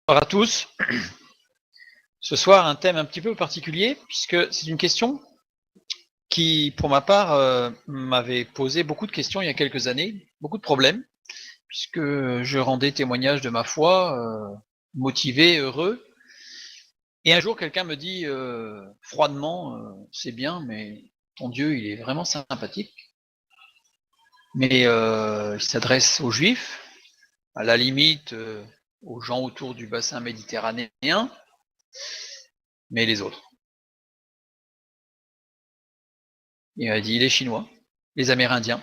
Bonjour à tous. Ce soir, un thème un petit peu particulier, puisque c'est une question qui, pour ma part, m'avait posé beaucoup de questions il y a quelques années, beaucoup de problèmes, puisque je rendais témoignage de ma foi, motivé, heureux. Et un jour, quelqu'un me dit froidement, c'est bien, mais ton Dieu, il est vraiment sympathique. Mais il s'adresse aux Juifs, à la limite aux gens autour du bassin méditerranéen, mais les autres. Il a dit les Chinois, les Amérindiens,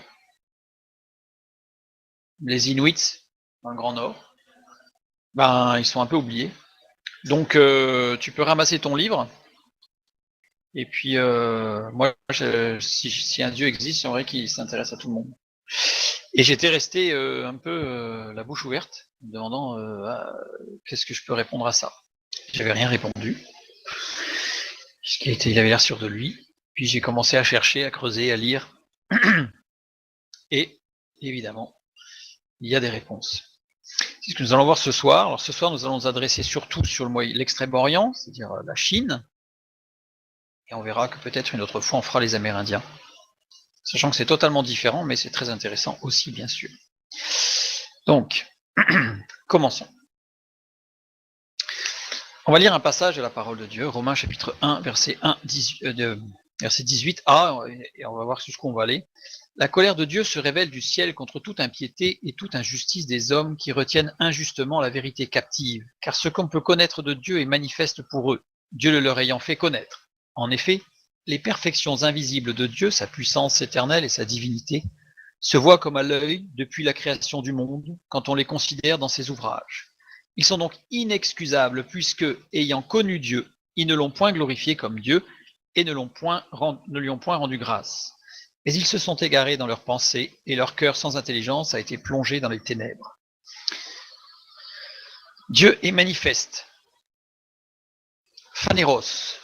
les Inuits dans le Grand Nord, ben ils sont un peu oubliés. Donc tu peux ramasser ton livre. Et puis moi, si un Dieu existe, j'aimerais qu'il s'intéresse à tout le monde. Et j'étais resté un peu la bouche ouverte, me demandant qu'est-ce que je peux répondre à ça. J'avais rien répondu, puisqu'il avait l'air sûr de lui. Puis j'ai commencé à chercher, à creuser, à lire. Et évidemment, il y a des réponses. C'est ce que nous allons voir ce soir. Alors ce soir, nous allons nous adresser surtout sur l'extrême-orient, c'est-à-dire la Chine, et on verra que peut-être une autre fois on fera les Amérindiens. Sachant que c'est totalement différent, mais c'est très intéressant aussi, bien sûr. Donc, commençons. On va lire un passage de la parole de Dieu, Romains chapitre 1, verset 18a, et on va voir jusqu'où on va aller. La colère de Dieu se révèle du ciel contre toute impiété et toute injustice des hommes qui retiennent injustement la vérité captive, car ce qu'on peut connaître de Dieu est manifeste pour eux, Dieu le leur ayant fait connaître. En effet, les perfections invisibles de Dieu, sa puissance éternelle et sa divinité, se voient comme à l'œil depuis la création du monde, quand on les considère dans ses ouvrages. Ils sont donc inexcusables, puisque, ayant connu Dieu, ils ne l'ont point glorifié comme Dieu, et ne lui ont point rendu grâce. Mais ils se sont égarés dans leurs pensées, et leur cœur sans intelligence a été plongé dans les ténèbres. Dieu est manifeste. Phanéros.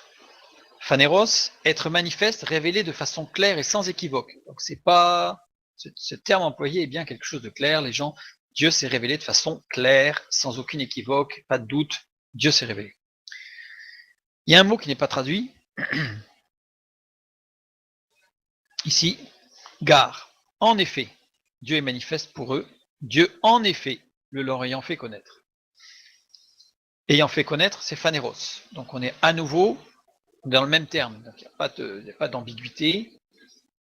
Phanéros, être manifeste, révélé de façon claire et sans équivoque. Donc c'est pas ce terme employé est bien quelque chose de clair. Les gens, Dieu s'est révélé de façon claire, sans aucune équivoque, pas de doute. Dieu s'est révélé. Il y a un mot qui n'est pas traduit. Ici, gare. En effet, Dieu est manifeste pour eux. Dieu, en effet, le leur ayant fait connaître. Ayant fait connaître, c'est phanéros. Donc on est à nouveau dans le même terme. Donc il n'y a pas d'ambiguïté.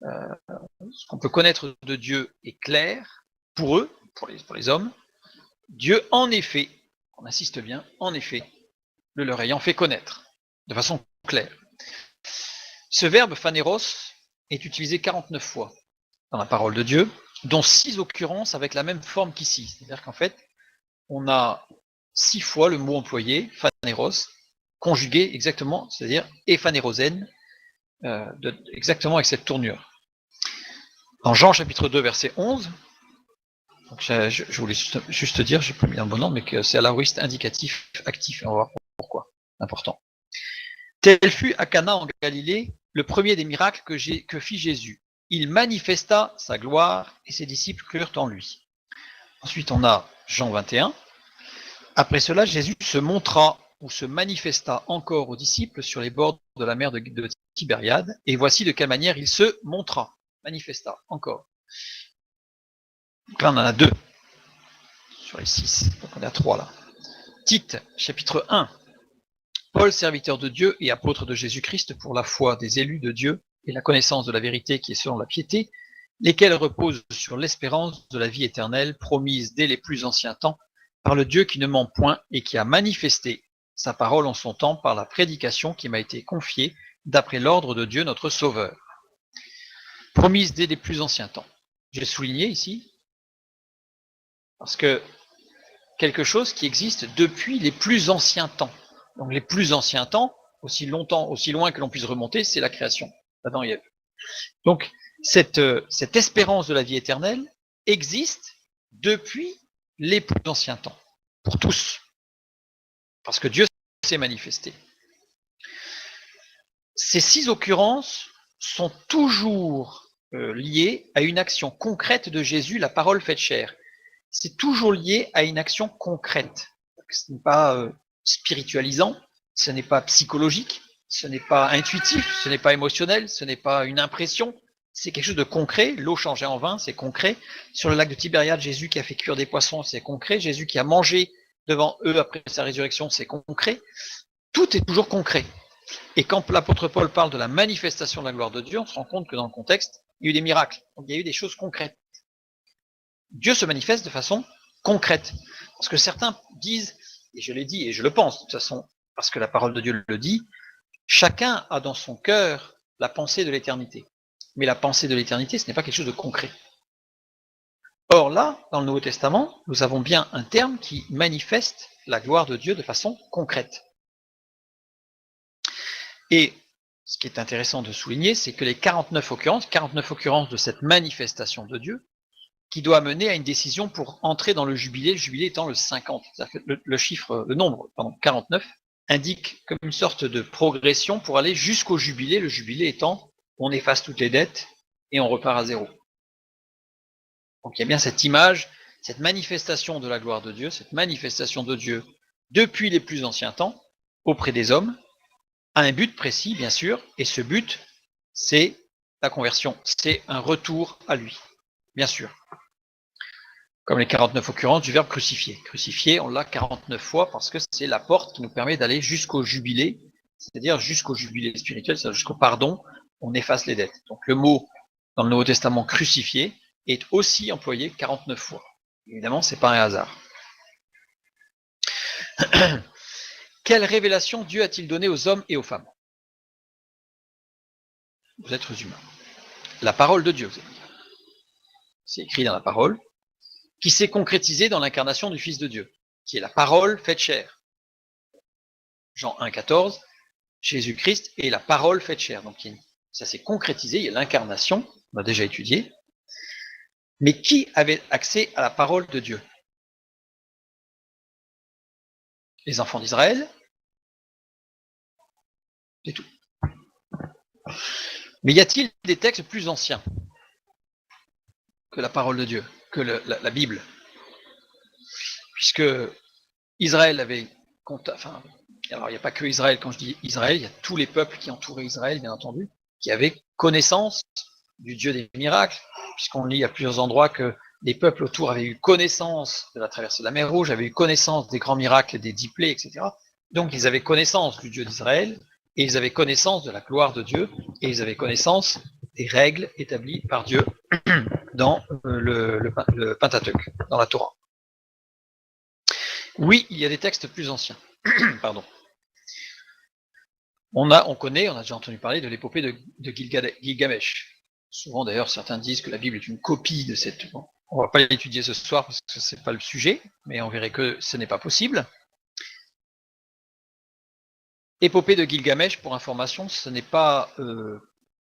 Ce qu'on peut connaître de Dieu est clair pour eux, pour les hommes. Dieu, en effet, on insiste bien, en effet, le leur ayant fait connaître, de façon claire. Ce verbe phanéros est utilisé 49 fois dans la parole de Dieu, dont 6 occurrences avec la même forme qu'ici. C'est-à-dire qu'en fait, on a 6 fois le mot employé, phanéros, conjugué exactement, c'est-à-dire ephanérosen, exactement avec cette tournure. Dans Jean chapitre 2, verset 11, donc je voulais juste dire, je n'ai pas mis dans le bon ordre, mais que c'est à l'aoriste indicatif actif, et on va voir pourquoi, important. Tel fut à Cana en Galilée le premier des miracles que fit Jésus. Il manifesta sa gloire et ses disciples crurent en lui. Ensuite, on a Jean 21. Après cela, Jésus se montra ou se manifesta encore aux disciples sur les bords de la mer de Tibériade, et voici de quelle manière il se montra, manifesta, encore. Donc là, on en a 2 sur les 6, donc on a 3 là. Tite, chapitre 1. Paul, serviteur de Dieu et apôtre de Jésus-Christ pour la foi des élus de Dieu et la connaissance de la vérité qui est selon la piété, lesquels reposent sur l'espérance de la vie éternelle promise dès les plus anciens temps par le Dieu qui ne ment point et qui a manifesté sa parole en son temps par la prédication qui m'a été confiée d'après l'ordre de Dieu notre Sauveur. Promise dès les plus anciens temps. J'ai souligné ici, parce que quelque chose qui existe depuis les plus anciens temps. Donc les plus anciens temps, aussi loin que l'on puisse remonter, c'est la création, Adam et Ève. Donc cette espérance de la vie éternelle existe depuis les plus anciens temps, pour tous, parce que Dieu s'est manifesté. Ces 6 occurrences sont toujours liées à une action concrète de Jésus, la parole faite chair. C'est toujours lié à une action concrète. Ce n'est pas spiritualisant, ce n'est pas psychologique, ce n'est pas intuitif, ce n'est pas émotionnel, ce n'est pas une impression, c'est quelque chose de concret. L'eau changée en vin, c'est concret. Sur le lac de Tibériade, Jésus qui a fait cuire des poissons, c'est concret. Jésus qui a mangé devant eux après sa résurrection, c'est concret. Tout est toujours concret. Et quand l'apôtre Paul parle de la manifestation de la gloire de Dieu, on se rend compte que dans le contexte, il y a eu des miracles. Donc il y a eu des choses concrètes. Dieu se manifeste de façon concrète. Parce que certains disent, et je l'ai dit, et je le pense, de toute façon, parce que la parole de Dieu le dit, chacun a dans son cœur la pensée de l'éternité. Mais la pensée de l'éternité, ce n'est pas quelque chose de concret. Or là, dans le Nouveau Testament, nous avons bien un terme qui manifeste la gloire de Dieu de façon concrète. Et ce qui est intéressant de souligner, c'est que les 49 occurrences de cette manifestation de Dieu, qui doit mener à une décision pour entrer dans le jubilé étant le 50. Le nombre 49, indique comme une sorte de progression pour aller jusqu'au jubilé, le jubilé étant on efface toutes les dettes et on repart à zéro. Donc il y a bien cette image, cette manifestation de la gloire de Dieu, cette manifestation de Dieu depuis les plus anciens temps, auprès des hommes, a un but précis, bien sûr, et ce but, c'est la conversion, c'est un retour à lui, bien sûr. Comme les 49 occurrences du verbe crucifier. Crucifier, on l'a 49 fois parce que c'est la porte qui nous permet d'aller jusqu'au jubilé, c'est-à-dire jusqu'au jubilé spirituel, c'est-à-dire jusqu'au pardon, on efface les dettes. Donc le mot dans le Nouveau Testament crucifié est aussi employé 49 fois. Évidemment, c'est pas un hasard. Quelle révélation Dieu a-t-il donnée aux hommes et aux femmes, aux êtres humains? La parole de Dieu, vous allez dire. C'est écrit dans la parole, qui s'est concrétisée dans l'incarnation du Fils de Dieu, qui est la parole faite chair. Jean 1,14, Jésus-Christ est la parole faite chair. Donc ça s'est concrétisé, il y a l'incarnation, on a déjà étudié. Mais qui avait accès à la parole de Dieu? Les enfants d'Israël, c'est tout. Mais y a-t-il des textes plus anciens que la parole de Dieu, que la Bible? Puisque Israël avait... Enfin, alors il n'y a pas que Israël, quand je dis Israël, il y a tous les peuples qui entouraient Israël, bien entendu, qui avaient connaissance du Dieu des miracles, puisqu'on lit à plusieurs endroits que les peuples autour avaient eu connaissance de la traversée de la mer Rouge, avaient eu connaissance des grands miracles, des 10 plaies, etc. Donc ils avaient connaissance du Dieu d'Israël, et ils avaient connaissance de la gloire de Dieu, et ils avaient connaissance des règles établies par Dieu dans le Pentateuque, dans la Torah. Oui, il y a des textes plus anciens. Pardon. On connaît, on a déjà entendu parler de l'épopée de Gilgamesh. Souvent d'ailleurs, certains disent que la Bible est une copie de cette... Bon, on ne va pas l'étudier ce soir parce que ce n'est pas le sujet, mais on verrait que ce n'est pas possible. Épopée de Gilgamesh, pour information, ce n'est pas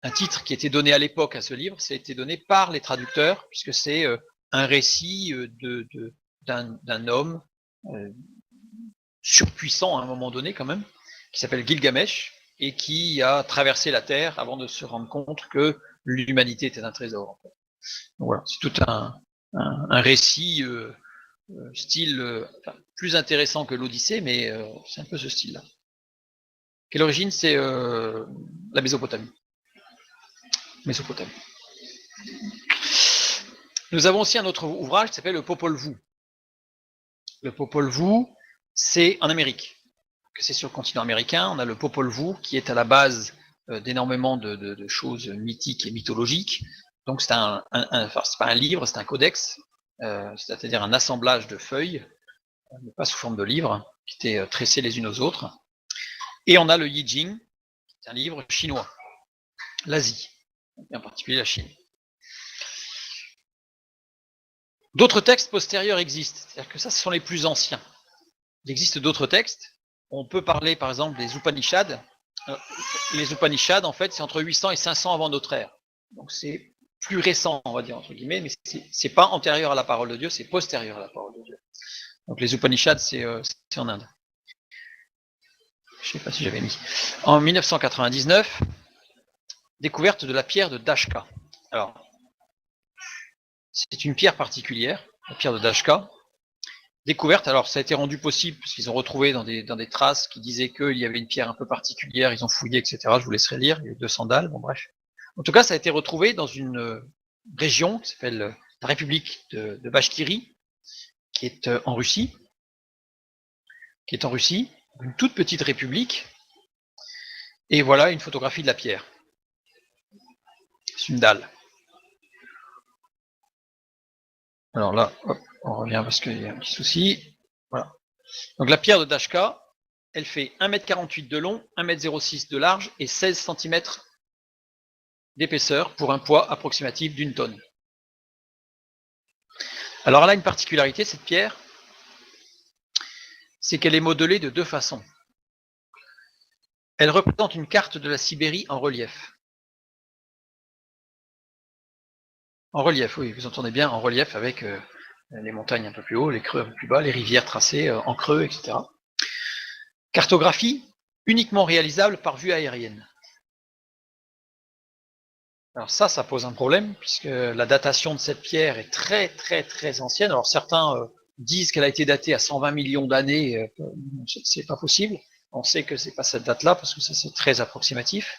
un titre qui était donné à l'époque à ce livre, ça a été donné par les traducteurs, puisque c'est un récit d'un homme surpuissant à un moment donné quand même, qui s'appelle Gilgamesh, et qui a traversé la Terre avant de se rendre compte que l'humanité était un trésor. En fait. Donc voilà, c'est tout un récit style plus intéressant que l'Odyssée, mais c'est un peu ce style-là. Quelle origine? C'est la Mésopotamie. Nous avons aussi un autre ouvrage qui s'appelle le Popol Vuh. Le Popol Vuh, c'est en Amérique. C'est sur le continent américain, on a le Popol Vuh qui est à la base d'énormément de choses mythiques et mythologiques. Donc c'est c'est pas un livre, c'est un codex, c'est-à-dire un assemblage de feuilles, mais pas sous forme de livres, qui étaient tressées les unes aux autres. Et on a le Yi Jing, qui est un livre chinois, l'Asie, en particulier la Chine. D'autres textes postérieurs existent, c'est-à-dire que ça, ce sont les plus anciens. Il existe d'autres textes. On peut parler, par exemple, des Upanishads. Les Upanishads, en fait, c'est entre 800 et 500 avant notre ère. Donc c'est plus récent, on va dire, entre guillemets, mais c'est pas antérieur à la parole de Dieu, c'est postérieur à la parole de Dieu. Donc les Upanishads, c'est en Inde. Je ne sais pas si j'avais mis. En 1999, découverte de la pierre de Dashka. Alors, c'est une pierre particulière, la pierre de Dashka, découverte. Alors, ça a été rendu possible parce qu'ils ont retrouvé dans des traces qui disaient qu'il y avait une pierre un peu particulière, ils ont fouillé, etc. Je vous laisserai lire, il y a eu 200 dalles, bon bref. En tout cas, ça a été retrouvé dans une région qui s'appelle la République de Bachkirie, qui est en Russie, une toute petite république. Et voilà une photographie de la pierre. C'est une dalle. Alors là, hop, on revient parce qu'il y a un petit souci. Voilà. Donc la pierre de Dashka, elle fait 1,48 m de long, 1,06 m de large et 16 cm d'épaisseur pour un poids approximatif d'1 tonne. Alors elle a une particularité, cette pierre, c'est qu'elle est modelée de deux façons. Elle représente une carte de la Sibérie en relief. En relief, oui, vous entendez bien, en relief avec les montagnes un peu plus haut, les creux un peu plus bas, les rivières tracées en creux, etc. Cartographie uniquement réalisable par vue aérienne. Alors ça pose un problème, puisque la datation de cette pierre est très très très ancienne. Alors certains disent qu'elle a été datée à 120 millions d'années, c'est pas possible. On sait que c'est pas cette date-là, parce que ça c'est très approximatif.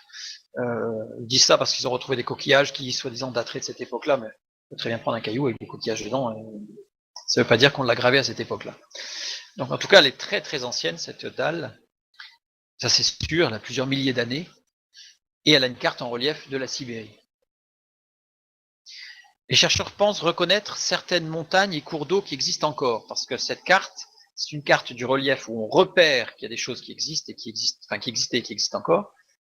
Ils disent ça parce qu'ils ont retrouvé des coquillages qui soi-disant dateraient de cette époque-là, mais on peut très bien prendre un caillou avec des coquillages dedans, ça veut pas dire qu'on l'a gravé à cette époque-là. Donc en tout cas, elle est très très ancienne, cette dalle, ça c'est sûr, elle a plusieurs milliers d'années, et elle a une carte en relief de la Sibérie. Les chercheurs pensent reconnaître certaines montagnes et cours d'eau qui existent encore, parce que cette carte, c'est une carte du relief où on repère qu'il y a des choses qui existent et qui existaient et qui existent encore,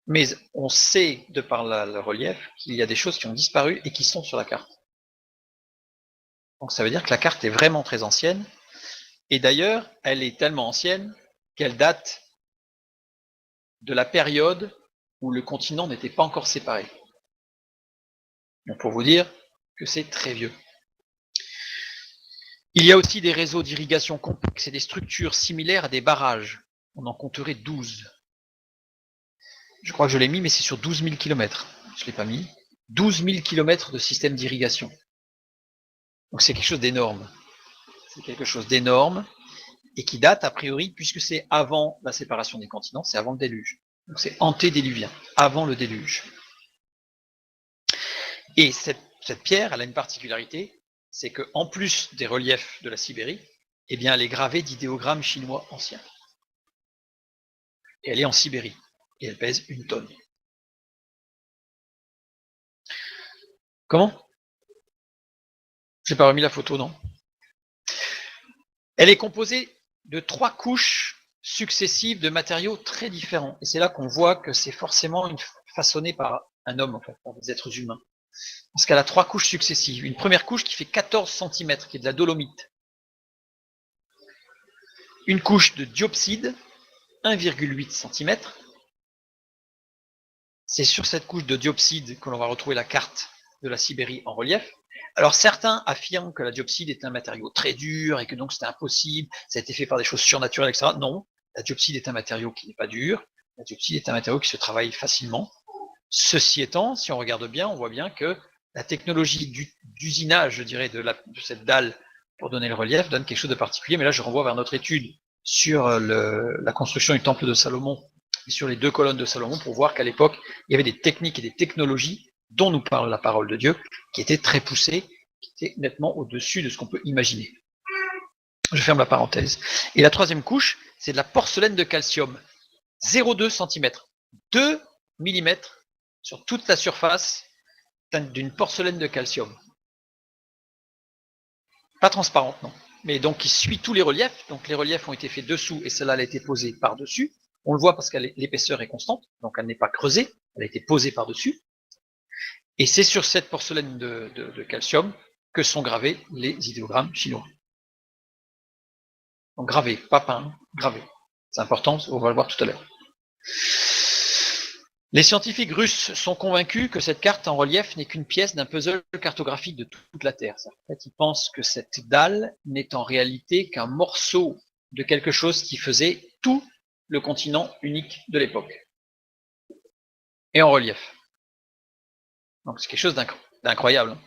mais on sait, de par le relief, qu'il y a des choses qui ont disparu et qui sont sur la carte. Donc ça veut dire que la carte est vraiment très ancienne, et d'ailleurs, elle est tellement ancienne qu'elle date de la période où le continent n'était pas encore séparé. Donc pour vous dire que c'est très vieux. Il y a aussi des réseaux d'irrigation complexes et des structures similaires à des barrages. On en compterait 12. Je crois que je l'ai mis, mais c'est sur 12 000 km. Je ne l'ai pas mis. 12 000 km de système d'irrigation. Donc c'est quelque chose d'énorme. C'est quelque chose d'énorme et qui date, a priori, puisque c'est avant la séparation des continents, c'est avant le déluge. Donc c'est antédéluvien, avant le déluge. Et cette pierre, elle a une particularité, c'est qu'en plus des reliefs de la Sibérie, eh bien, elle est gravée d'idéogrammes chinois anciens. Et elle est en Sibérie. Et elle pèse 1 tonne. Comment? J'ai pas remis la photo, non? Elle est composée de 3 couches successives de matériaux très différents. Et c'est là qu'on voit que c'est forcément façonné par un homme, en fait, par des êtres humains. Parce qu'elle a 3 couches successives. Une première couche qui fait 14 cm, qui est de la dolomite. Une couche de diopside, 1,8 cm. C'est sur cette couche de diopside que l'on va retrouver la carte de la Sibérie en relief. Alors certains affirment que la diopside est un matériau très dur et que donc c'était impossible, ça a été fait par des choses surnaturelles, etc. Non, la diopside est un matériau qui n'est pas dur, la diopside est un matériau qui se travaille facilement. Ceci étant, si on regarde bien, on voit bien que la technologie d'usinage, je dirais, de cette dalle pour donner le relief donne quelque chose de particulier. Mais là, je renvoie vers notre étude sur la construction du temple de Salomon et sur les 2 colonnes de Salomon pour voir qu'à l'époque, il y avait des techniques et des technologies dont nous parle la parole de Dieu, qui étaient très poussées, qui étaient nettement au-dessus de ce qu'on peut imaginer. Je ferme la parenthèse. Et la troisième couche, c'est de la porcelaine de calcium. 0,2 cm. 2 mm sur toute la surface d'une porcelaine de calcium. Pas transparente, non. Mais donc qui suit tous les reliefs. Donc les reliefs ont été faits dessous et celle-là a été posée par-dessus. On le voit parce que l'épaisseur est constante, donc elle n'est pas creusée, elle a été posée par-dessus. Et c'est sur cette porcelaine de calcium que sont gravés les idéogrammes chinois. Donc gravés, pas peints, gravés. C'est important, on va le voir tout à l'heure. Les scientifiques russes sont convaincus que cette carte en relief n'est qu'une pièce d'un puzzle cartographique de toute la Terre. En fait, ils pensent que cette dalle n'est en réalité qu'un morceau de quelque chose qui faisait tout le continent unique de l'époque. Et en relief. Donc c'est quelque chose d'incroyable.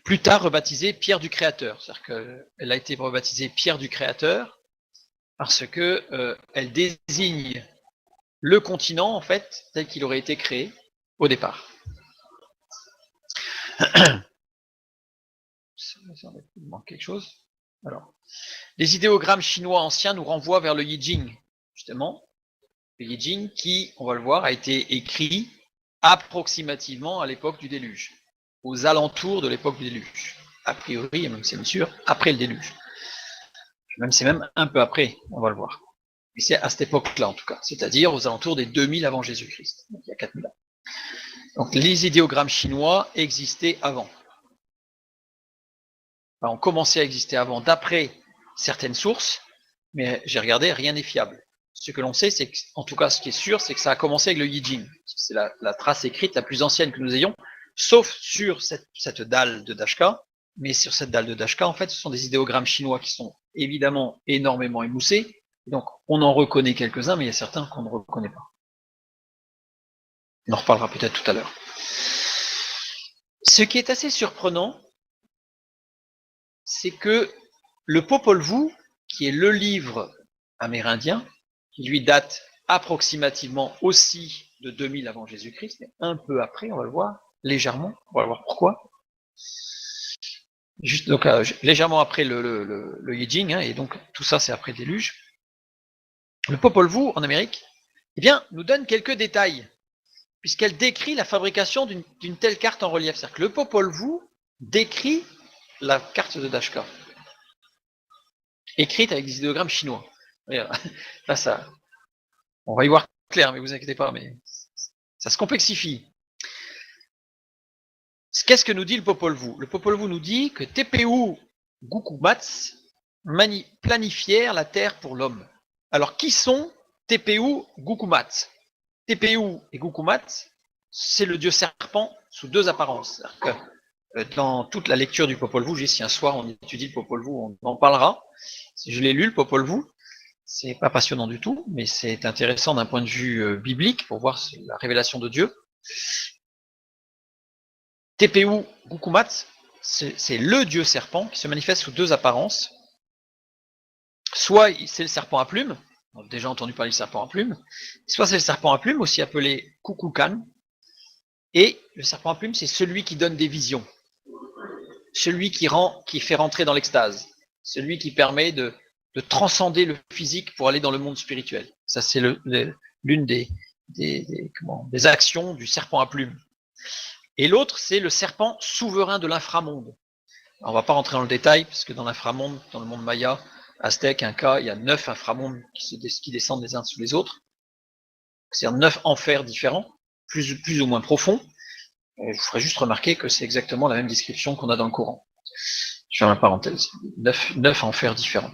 plus tard rebaptisée Pierre du Créateur. C'est-à-dire qu'elle a été rebaptisée Pierre du Créateur parce que elle désigne le continent, en fait, tel qu'il aurait été créé au départ. Il manque quelque chose. Alors, les idéogrammes chinois anciens nous renvoient vers le Yijing, justement. Le Yijing qui, on va le voir, a été écrit approximativement à l'époque du déluge, aux alentours de l'époque du déluge. A priori, même c'est bien sûr, après le déluge. Même c'est même un peu après, on va le voir. Mais c'est à cette époque-là, en tout cas, c'est-à-dire aux alentours des 2000 avant Jésus-Christ, donc il y a 4000 ans. Donc les idéogrammes chinois existaient avant. Enfin, ont commencé à exister avant, d'après certaines sources, mais j'ai regardé, rien n'est fiable. Ce que l'on sait, c'est que, en tout cas, ce qui est sûr, c'est que ça a commencé avec le Yijing. C'est la trace écrite la plus ancienne que nous ayons, sauf sur cette dalle de Dashka. Mais sur cette dalle de Dashka, en fait, ce sont des idéogrammes chinois qui sont évidemment énormément émoussés. Donc, on en reconnaît quelques-uns, mais il y a certains qu'on ne reconnaît pas. On en reparlera peut-être tout à l'heure. Ce qui est assez surprenant, c'est que le Popol Vuh, qui est le livre amérindien, qui lui date approximativement aussi de 2000 avant Jésus-Christ, mais un peu après, on va le voir, légèrement, on va voir pourquoi. Juste, donc, légèrement après le Yijing, et donc tout ça c'est après le déluge. Le Popol Vuh en Amérique, eh bien, nous donne quelques détails, puisqu'elle décrit la fabrication d'une telle carte en relief. C'est-à-dire que le Popol Vuh décrit la carte de Dashka, écrite avec des idéogrammes chinois. Là, ça, on va y voir clair, mais vous inquiétez pas, mais ça se complexifie. Qu'est-ce que nous dit le Popol Vuh? Le Popol Vuh nous dit que TPU Gukumats planifièrent la Terre pour l'homme. Alors, qui sont TPU Gukumats? TPU et Gukumats, c'est le dieu serpent sous deux apparences. Que, dans toute la lecture du Popol Vuh, si un soir on étudie le Popol Vuh, on en parlera. Si je l'ai lu, le Popol Vuh, c'est pas passionnant du tout, mais c'est intéressant d'un point de vue biblique pour voir la révélation de Dieu. TPU Gukumats, c'est le dieu serpent qui se manifeste sous deux apparences. Soit c'est le serpent à plumes, on a déjà entendu parler du serpent à plumes, soit c'est le serpent à plumes, aussi appelé Kukulkan, et le serpent à plumes, c'est celui qui donne des visions, celui qui fait rentrer dans l'extase, celui qui permet de transcender le physique pour aller dans le monde spirituel. Ça, c'est l'une des actions du serpent à plumes. Et l'autre, c'est le serpent souverain de l'inframonde. On ne va pas rentrer dans le détail, parce que dans l'inframonde, dans le monde maya, aztèque, inca, il y a 9 inframondes qui descendent les uns sous les autres. C'est-à-dire 9 enfers différents, plus ou moins profonds. Je vous ferai juste remarquer que c'est exactement la même description qu'on a dans le Coran. Je ferme la parenthèse. 9 enfers différents.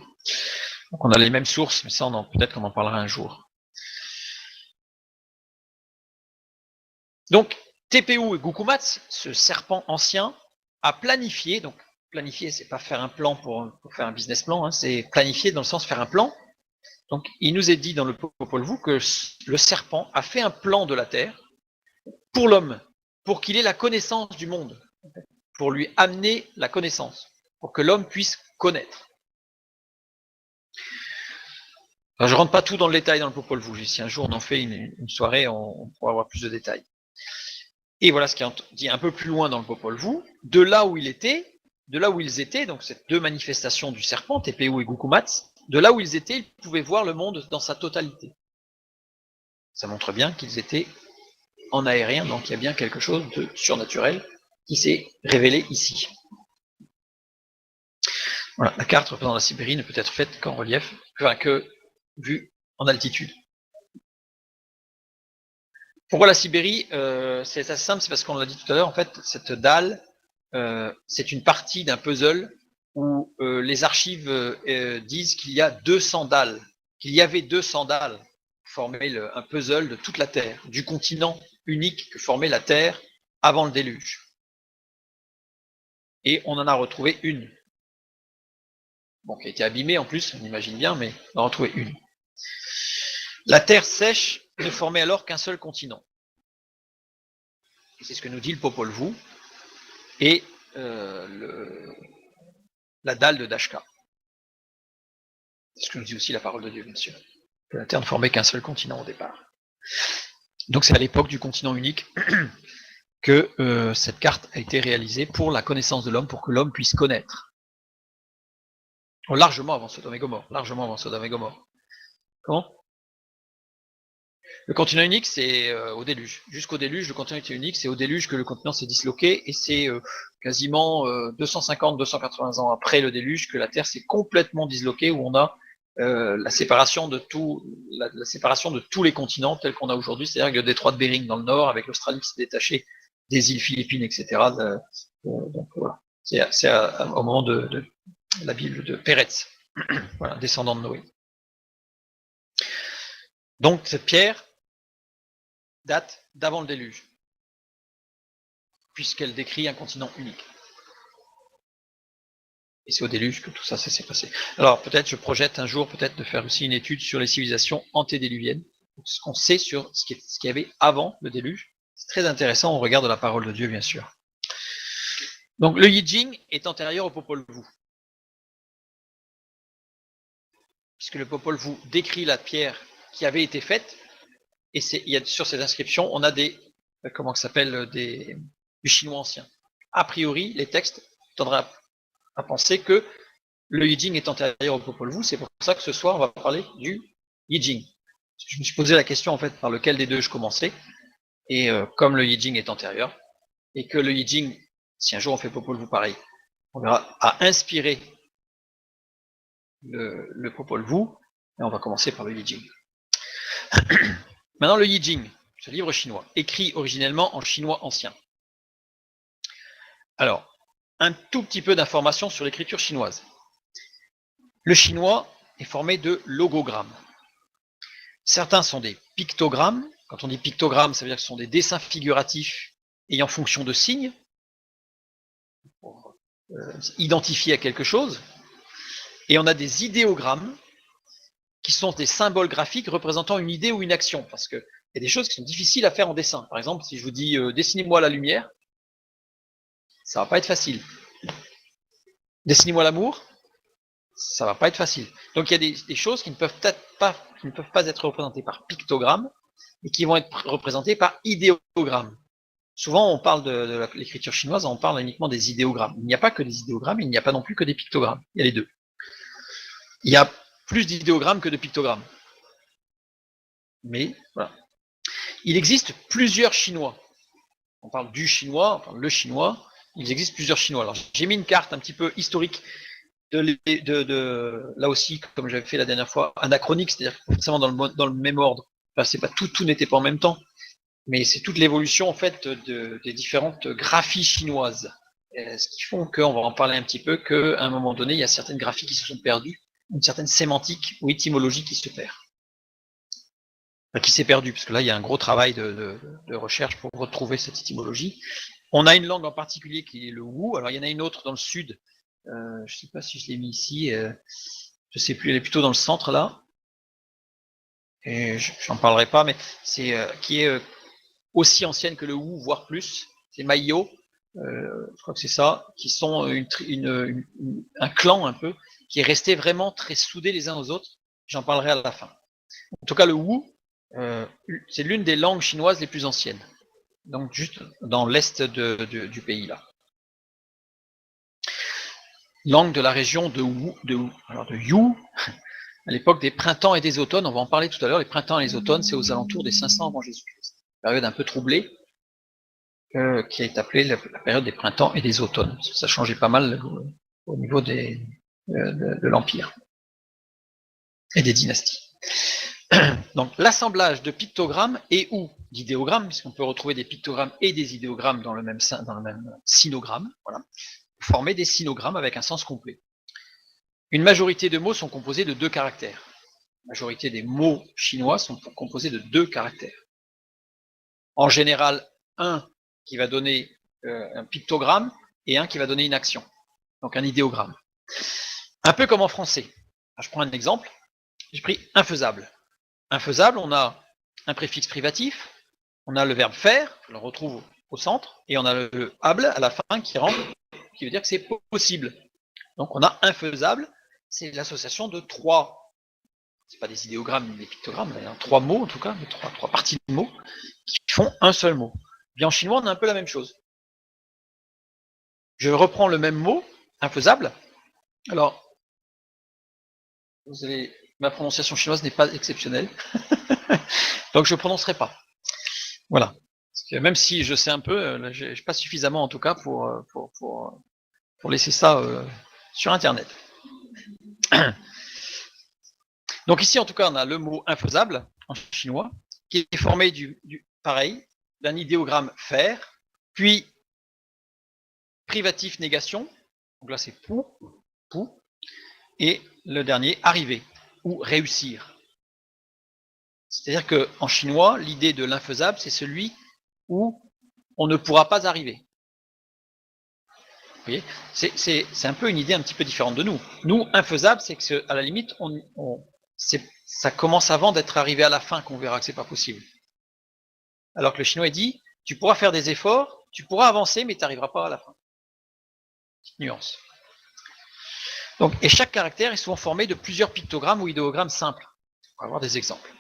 Donc on a les mêmes sources, mais ça, peut-être qu'on en parlera un jour. Donc, TPU et Gukumats, ce serpent ancien, a planifié, donc planifier, c'est pas faire un plan pour faire un business plan, hein, c'est planifier dans le sens faire un plan. Donc, il nous est dit dans le Popol Vuh que le serpent a fait un plan de la Terre pour l'homme, pour qu'il ait la connaissance du monde, pour lui amener la connaissance, pour que l'homme puisse connaître. Alors, je ne rentre pas tout dans le détail dans le Popol Vuh. Si un jour on en fait une soirée, on pourra avoir plus de détails. Et voilà ce qui est dit un peu plus loin dans le Popol Vuh, de là où ils étaient, donc ces deux manifestations du serpent, TPU et Gukumats, de là où ils étaient, ils pouvaient voir le monde dans sa totalité. Ça montre bien qu'ils étaient en aérien, donc il y a bien quelque chose de surnaturel qui s'est révélé ici. Voilà, la carte représentant la Sibérie ne peut être faite qu'en relief, que vue en altitude. Pourquoi la Sibérie? C'est assez simple, c'est parce qu'on l'a dit tout à l'heure, en fait, cette dalle, c'est une partie d'un puzzle où les archives disent qu'il y a 200 dalles, qu'il y avait 200 dalles pour former un puzzle de toute la Terre, du continent unique que formait la Terre avant le déluge. Et on en a retrouvé une. Bon, qui a été abîmée en plus, on imagine bien, mais on en a retrouvé une. La Terre sèche ne formait alors qu'un seul continent. C'est ce que nous dit le Popol Vuh. Et la dalle de Dashka. C'est ce que nous dit aussi la parole de Dieu, bien sûr. Que la Terre ne formait qu'un seul continent au départ. Donc c'est à l'époque du continent unique que cette carte a été réalisée pour la connaissance de l'homme, pour que l'homme puisse connaître. Largement avant Sodome et Gomorrhe. Largement avant Sodome et Gomorrhe. Comment ? Le continent unique, c'est au déluge. Jusqu'au déluge, le continent était unique. C'est au déluge que le continent s'est disloqué et c'est quasiment 250-280 ans après le déluge que la Terre s'est complètement disloquée, où on a la séparation de la séparation de tous les continents tels qu'on a aujourd'hui, c'est-à-dire le détroit de Bering dans le nord, avec l'Australie qui s'est détachée des îles Philippines, etc. Donc voilà, c'est au moment de la Bible de Péretz, voilà, descendant de Noé. Donc cette pierre date d'avant le déluge, puisqu'elle décrit un continent unique. Et c'est au déluge que tout ça s'est passé. Alors peut-être je projette un jour peut-être de faire aussi une étude sur les civilisations antédiluviennes, ce qu'on sait sur ce qu'il y avait avant le déluge. C'est très intéressant au regard de la parole de Dieu, bien sûr. Donc le Yijing est antérieur au Popol Vuh, puisque le Popol Vuh décrit la pierre qui avait été faite, et sur cette inscription, on a des, comment ça s'appelle, du chinois ancien. A priori, les textes tendraient à penser que le Yijing est antérieur au Popol Vuh. C'est pour ça que ce soir, on va parler du Yijing. Je me suis posé la question, en fait, par lequel des deux je commençais. Et comme le Yijing est antérieur, et que le Yijing, si un jour on fait Popol Vuh pareil, on verra, a inspiré le Popol Vuh, et on va commencer par le Yijing. Maintenant, le Yijing, ce livre chinois, écrit originellement en chinois ancien. Alors, un tout petit peu d'informations sur l'écriture chinoise. Le chinois est formé de logogrammes. Certains sont des pictogrammes. Quand on dit pictogrammes, ça veut dire que ce sont des dessins figuratifs ayant fonction de signes, pour identifier à quelque chose. Et on a des idéogrammes, qui sont des symboles graphiques représentant une idée ou une action, parce qu'il y a des choses qui sont difficiles à faire en dessin. Par exemple, si je vous dis dessinez-moi la lumière, ça va pas être facile. Dessinez-moi l'amour, ça va pas être facile. Donc il y a des choses qui ne peuvent pas être représentées par pictogramme, et qui vont être représentées par idéogramme. Souvent, on parle de l'écriture chinoise, on parle uniquement des idéogrammes. Il n'y a pas que des idéogrammes, il n'y a pas non plus que des pictogrammes. Il y a les deux. Il y a plus d'idéogrammes que de pictogrammes. Mais voilà. Il existe plusieurs chinois. On parle du chinois, on parle le chinois. Il existe plusieurs chinois. Alors, j'ai mis une carte un petit peu historique là aussi, comme j'avais fait la dernière fois, anachronique, c'est-à-dire forcément dans le même ordre. Enfin, c'est pas tout n'était pas en même temps, mais c'est toute l'évolution en fait des différentes graphies chinoises. Ce qui font qu'on va en parler un petit peu, qu'à un moment donné, il y a certaines graphies qui se sont perdues, une certaine sémantique ou étymologie qui se perd. Enfin, qui s'est perdue, parce que là, il y a un gros travail de recherche pour retrouver cette étymologie. On a une langue en particulier qui est le Wu, alors il y en a une autre dans le sud, je ne sais pas si je l'ai mis ici, je ne sais plus, elle est plutôt dans le centre là, et j'en parlerai pas, mais c'est qui est aussi ancienne que le Wu, voire plus, c'est Maïyo, je crois que c'est ça, qui sont un clan un peu, qui est resté vraiment très soudé les uns aux autres, j'en parlerai à la fin. En tout cas, le Wu, c'est l'une des langues chinoises les plus anciennes, donc juste dans l'est du pays là. Langue de la région de Yu, à l'époque des printemps et des automnes, on va en parler tout à l'heure, les printemps et les automnes, c'est aux alentours des 500 avant Jésus-Christ. Période un peu troublée, qui est appelée la période des printemps et des automnes. Ça changeait pas mal au niveau de l'Empire et des dynasties. Donc l'assemblage de pictogrammes et ou d'idéogrammes, puisqu'on peut retrouver des pictogrammes et des idéogrammes dans le même sinogramme, voilà, former des sinogrammes avec un sens complet. Une majorité de mots sont composés de 2 caractères. La majorité des mots chinois sont composés de 2 caractères. En général, un qui va donner un pictogramme et un qui va donner une action, donc un idéogramme. Un peu comme en français. Je prends un exemple, j'ai pris infaisable. Infaisable, on a un préfixe privatif, on a le verbe faire, on le retrouve au centre, et on a le able à la fin qui rend qui veut dire que c'est possible. Donc on a infaisable, c'est l'association de trois, c'est pas des idéogrammes ni des pictogrammes, mais trois mots en tout cas, trois parties de mots qui font un seul mot. Bien en chinois, on a un peu la même chose. Je reprends le même mot, infaisable. Alors, ma prononciation chinoise n'est pas exceptionnelle, donc je ne prononcerai pas. Voilà. Parce que même si je sais un peu, je n'ai pas suffisamment en tout cas pour laisser ça sur Internet. Donc ici, en tout cas, on a le mot infaisable en chinois, qui est formé pareil, d'un idéogramme faire, puis privatif négation, donc là c'est pou, et le dernier arriver ou réussir. C'est-à-dire qu'en chinois, l'idée de l'infaisable, c'est celui où on ne pourra pas arriver. Vous voyez, c'est un peu une idée un petit peu différente de nous. Nous, infaisable, c'est que à la limite, ça commence avant d'être arrivé à la fin qu'on verra que c'est pas possible. Alors que le chinois dit, tu pourras faire des efforts, tu pourras avancer, mais tu n'arriveras pas à la fin. Petite nuance. Donc, et chaque caractère est souvent formé de plusieurs pictogrammes ou idéogrammes simples. On va voir des exemples.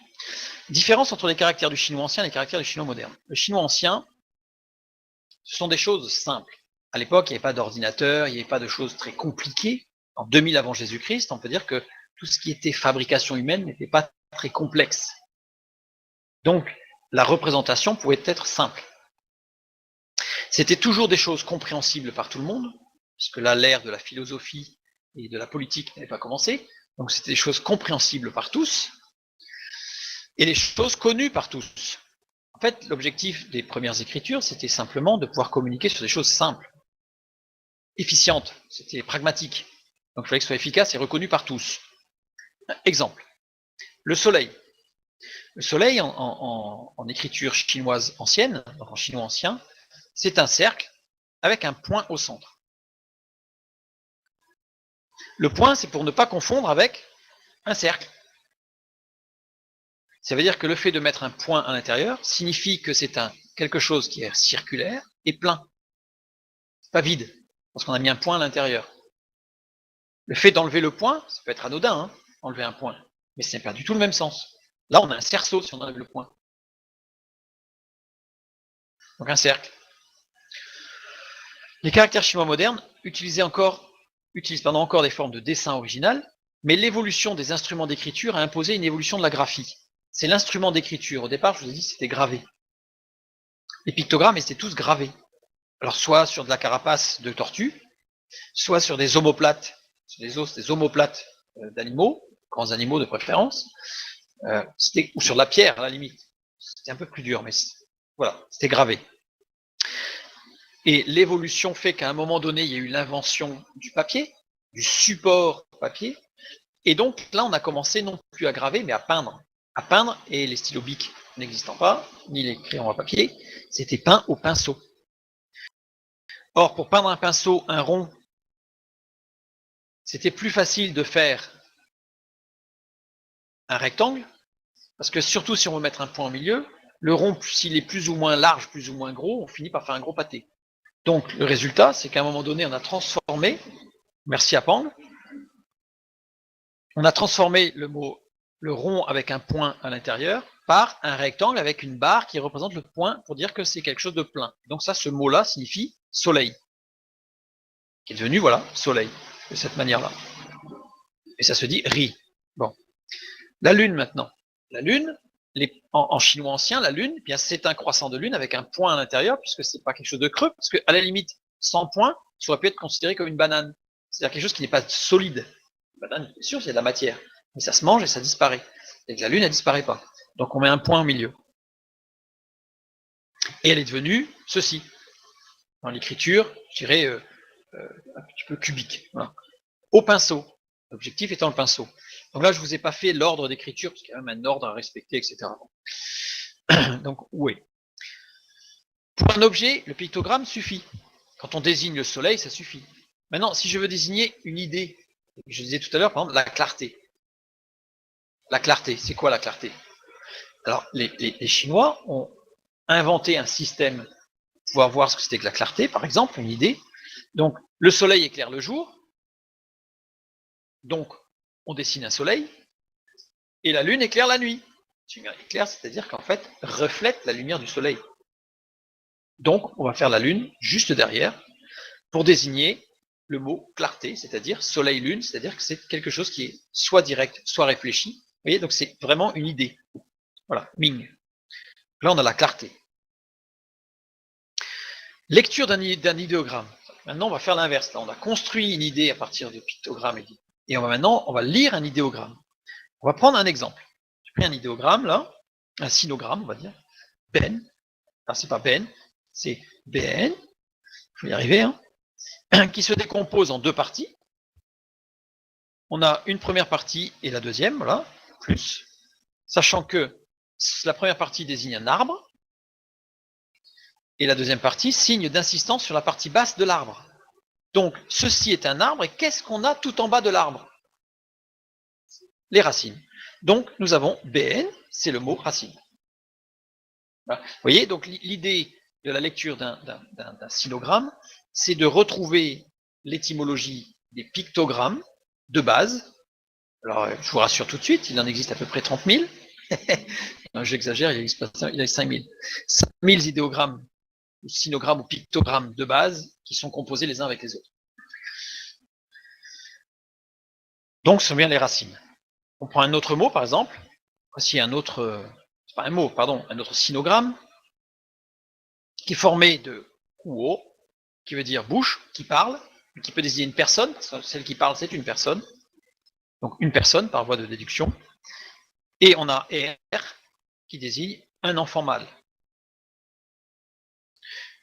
Différence entre les caractères du chinois ancien et les caractères du chinois moderne. Le chinois ancien, ce sont des choses simples. À l'époque, il n'y avait pas d'ordinateur, il n'y avait pas de choses très compliquées. En 2000 avant Jésus-Christ, on peut dire que tout ce qui était fabrication humaine n'était pas très complexe. Donc, la représentation pouvait être simple. C'était toujours des choses compréhensibles par tout le monde, puisque là, l'ère de la philosophie et de la politique n'avait pas commencé. Donc, c'était des choses compréhensibles par tous, et des choses connues par tous. En fait, l'objectif des premières écritures, c'était simplement de pouvoir communiquer sur des choses simples, efficientes, c'était pragmatique. Donc, il fallait que ce soit efficace et reconnu par tous. Exemple, le soleil. Le soleil, en écriture chinoise ancienne, donc en chinois ancien, c'est un cercle avec un point au centre. Le point, c'est pour ne pas confondre avec un cercle. Ça veut dire que le fait de mettre un point à l'intérieur signifie que c'est quelque chose qui est circulaire et plein. Pas vide, parce qu'on a mis un point à l'intérieur. Le fait d'enlever le point, ça peut être anodin, hein, enlever un point, mais ce n'est pas du tout le même sens. Là, on a un cerceau si on enlève le point. Donc un cercle. Les caractères chinois modernes utilisent encore des formes de dessin original, mais l'évolution des instruments d'écriture a imposé une évolution de la graphie. C'est l'instrument d'écriture. Au départ, je vous ai dit, c'était gravé. Les pictogrammes étaient tous gravés. Alors, soit sur de la carapace de tortue, soit sur des omoplates, sur des os, des omoplates d'animaux, grands animaux de préférence, ou sur de la pierre à la limite. C'était un peu plus dur, mais voilà, c'était gravé. Et l'évolution fait qu'à un moment donné, il y a eu l'invention du papier, du support papier, et donc là, on a commencé non plus à graver, mais à peindre. À peindre, et les stylos bics n'existant pas, ni les crayons à papier, c'était peint au pinceau. Or, pour peindre un pinceau, un rond, c'était plus facile de faire un rectangle, parce que surtout si on veut mettre un point au milieu, le rond, s'il est plus ou moins large, plus ou moins gros, on finit par faire un gros pâté. Donc, le résultat, c'est qu'à un moment donné, on a transformé, merci à Pang, on a transformé le rond avec un point à l'intérieur par un rectangle avec une barre qui représente le point pour dire que c'est quelque chose de plein. Donc ça, ce mot-là signifie soleil, qui est devenu, voilà, soleil, de cette manière-là. Et ça se dit ri. Bon. La lune maintenant. La lune, en chinois ancien, la lune, eh bien c'est un croissant de lune avec un point à l'intérieur, puisque c'est pas quelque chose de creux, parce qu'à la limite, sans point, ça aurait pu être considéré comme une banane. C'est-à-dire quelque chose qui n'est pas solide. Une banane, bien sûr, c'est de la matière, mais ça se mange et ça disparaît. Et que la lune, elle disparaît pas. Donc on met un point au milieu. Et elle est devenue ceci. Dans l'écriture, je dirais un petit peu cubique. Voilà. Au pinceau. L'objectif étant le pinceau. Donc là, je ne vous ai pas fait l'ordre d'écriture, parce qu'il y a même un ordre à respecter, etc. Donc, où est ? Pour un objet, le pictogramme suffit. Quand on désigne le soleil, ça suffit. Maintenant, si je veux désigner une idée, je disais tout à l'heure, par exemple, la clarté. La clarté, c'est quoi la clarté ? Alors, les Chinois ont inventé un système pour pouvoir voir ce que c'était que la clarté, par exemple, une idée. Donc, le soleil éclaire le jour, donc on dessine un soleil, et la lune éclaire la nuit. Éclaire, c'est-à-dire qu'en fait, reflète la lumière du soleil. Donc, on va faire la lune juste derrière pour désigner le mot clarté, c'est-à-dire soleil-lune, c'est-à-dire que c'est quelque chose qui est soit direct, soit réfléchi. Vous voyez, donc c'est vraiment une idée. Voilà, Ming. Là, on a la clarté. Lecture d'un idéogramme. Maintenant, on va faire l'inverse. Là, on a construit une idée à partir de pictogrammes et maintenant, on va lire un idéogramme. On va prendre un exemple. J'ai pris un idéogramme là, un sinogramme, on va dire. Ben. Alors, c'est pas Ben, c'est BN. Je vais y arriver, hein. Qui se décompose en deux parties. On a une première partie et la deuxième, voilà, plus. Sachant que la première partie désigne un arbre et la deuxième partie signe d'insistance sur la partie basse de l'arbre. Donc, ceci est un arbre et qu'est-ce qu'on a tout en bas de l'arbre? Les racines. Donc, nous avons BN, c'est le mot racine. Voilà. Vous voyez, donc l'idée de la lecture d'un sinogramme, c'est de retrouver l'étymologie des pictogrammes de base. Alors, je vous rassure tout de suite, il en existe à peu près 30 000. J'exagère, il y a 5 000. 5 000 idéogrammes, ou sinogrammes ou pictogrammes de base qui sont composés les uns avec les autres. Donc, ce sont bien les racines. On prend un autre mot, par exemple. Voici un autre, pas un mot, pardon, un autre sinogramme qui est formé de kuo, qui veut dire bouche, qui parle, qui peut désigner une personne, parce que celle qui parle, c'est une personne. Donc, une personne par voie de déduction. Et on a R, qui désigne un enfant mâle.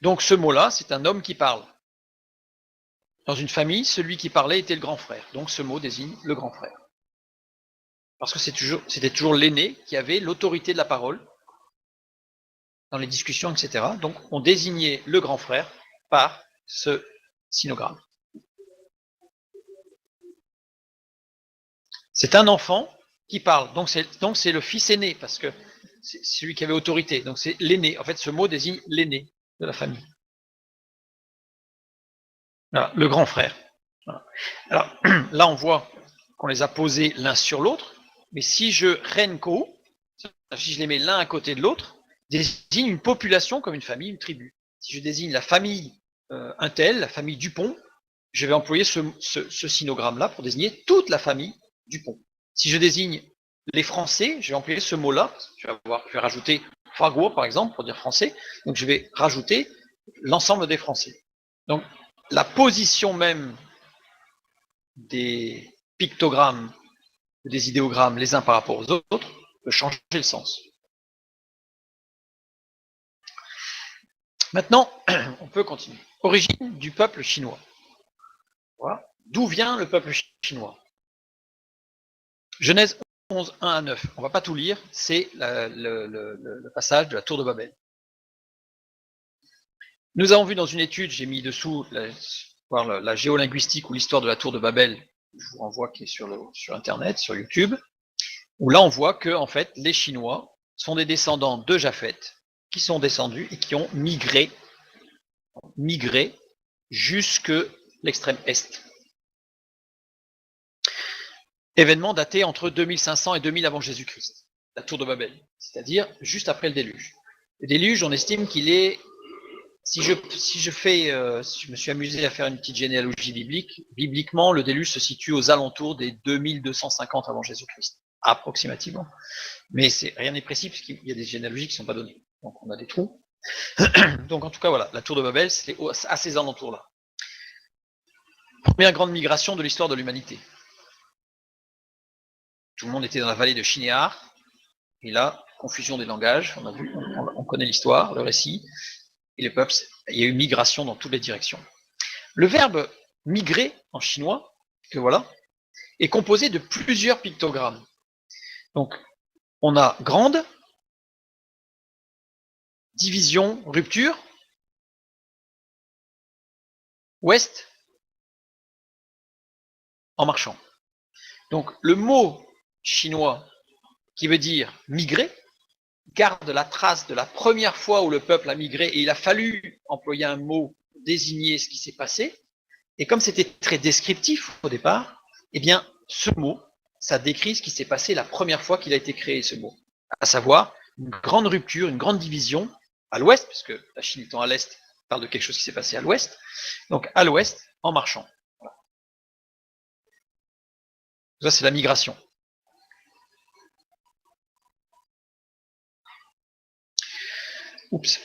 Donc, ce mot-là, c'est un homme qui parle. Dans une famille, celui qui parlait était le grand frère. Donc, ce mot désigne le grand frère. Parce que c'était toujours l'aîné qui avait l'autorité de la parole dans les discussions, etc. Donc, on désignait le grand frère par ce sinogramme. C'est un enfant qui parle. Donc, c'est le fils aîné, parce que c'est celui qui avait autorité. Donc, c'est l'aîné. En fait, ce mot désigne l'aîné de la famille. Voilà, le grand frère. Voilà. Alors, là, on voit qu'on les a posés l'un sur l'autre. Mais si je renko, si je les mets l'un à côté de l'autre, désigne une population comme une famille, une tribu. Si je désigne la famille Intel, la famille Dupont, je vais employer ce sinogramme-là pour désigner toute la famille Dupont. Si je désigne les Français, je vais employer ce mot-là. Je vais rajouter Faguo, par exemple, pour dire français. Donc, je vais rajouter l'ensemble des Français. Donc, la position même des pictogrammes, des idéogrammes les uns par rapport aux autres, peut changer le sens. Maintenant, on peut continuer. Origine du peuple chinois. Voilà. D'où vient le peuple chinois? Genèse 11, 1 à 9. On ne va pas tout lire, c'est le passage de la tour de Babel. Nous avons vu dans une étude, j'ai mis dessous la géolinguistique ou l'histoire de la tour de Babel, je vous renvoie qui est sur Internet, sur YouTube, où là on voit que en fait les Chinois sont des descendants de Japhet qui sont descendus et qui ont migré jusque l'extrême est. Événement daté entre 2500 et 2000 avant Jésus-Christ, la tour de Babel, c'est-à-dire juste après le déluge. Le déluge, on estime qu'il est, si je me suis amusé à faire une petite généalogie biblique, bibliquement, le déluge se situe aux alentours des 2250 avant Jésus-Christ, approximativement. Mais rien n'est précis, puisqu'il y a des généalogies qui ne sont pas données. Donc on a des trous. Donc en tout cas, voilà, la tour de Babel, c'est à ces alentours-là. Première grande migration de l'histoire de l'humanité. Tout le monde était dans la vallée de Shinéar, et là, confusion des langages, on a vu, on connaît l'histoire, le récit, et les peuples, il y a eu migration dans toutes les directions. Le verbe migrer en chinois, que voilà, est composé de plusieurs pictogrammes. Donc, on a grande, division, rupture, ouest, en marchant. Donc, le mot chinois qui veut dire migrer garde la trace de la première fois où le peuple a migré et il a fallu employer un mot pour désigner ce qui s'est passé. Et comme c'était très descriptif au départ, eh bien, ce mot, ça décrit ce qui s'est passé la première fois qu'il a été créé, ce mot. À savoir, une grande rupture, une grande division à l'ouest, puisque la Chine étant à l'est, parle de quelque chose qui s'est passé à l'ouest. Donc, à l'ouest, en marchant. Ça, c'est la migration. Oups.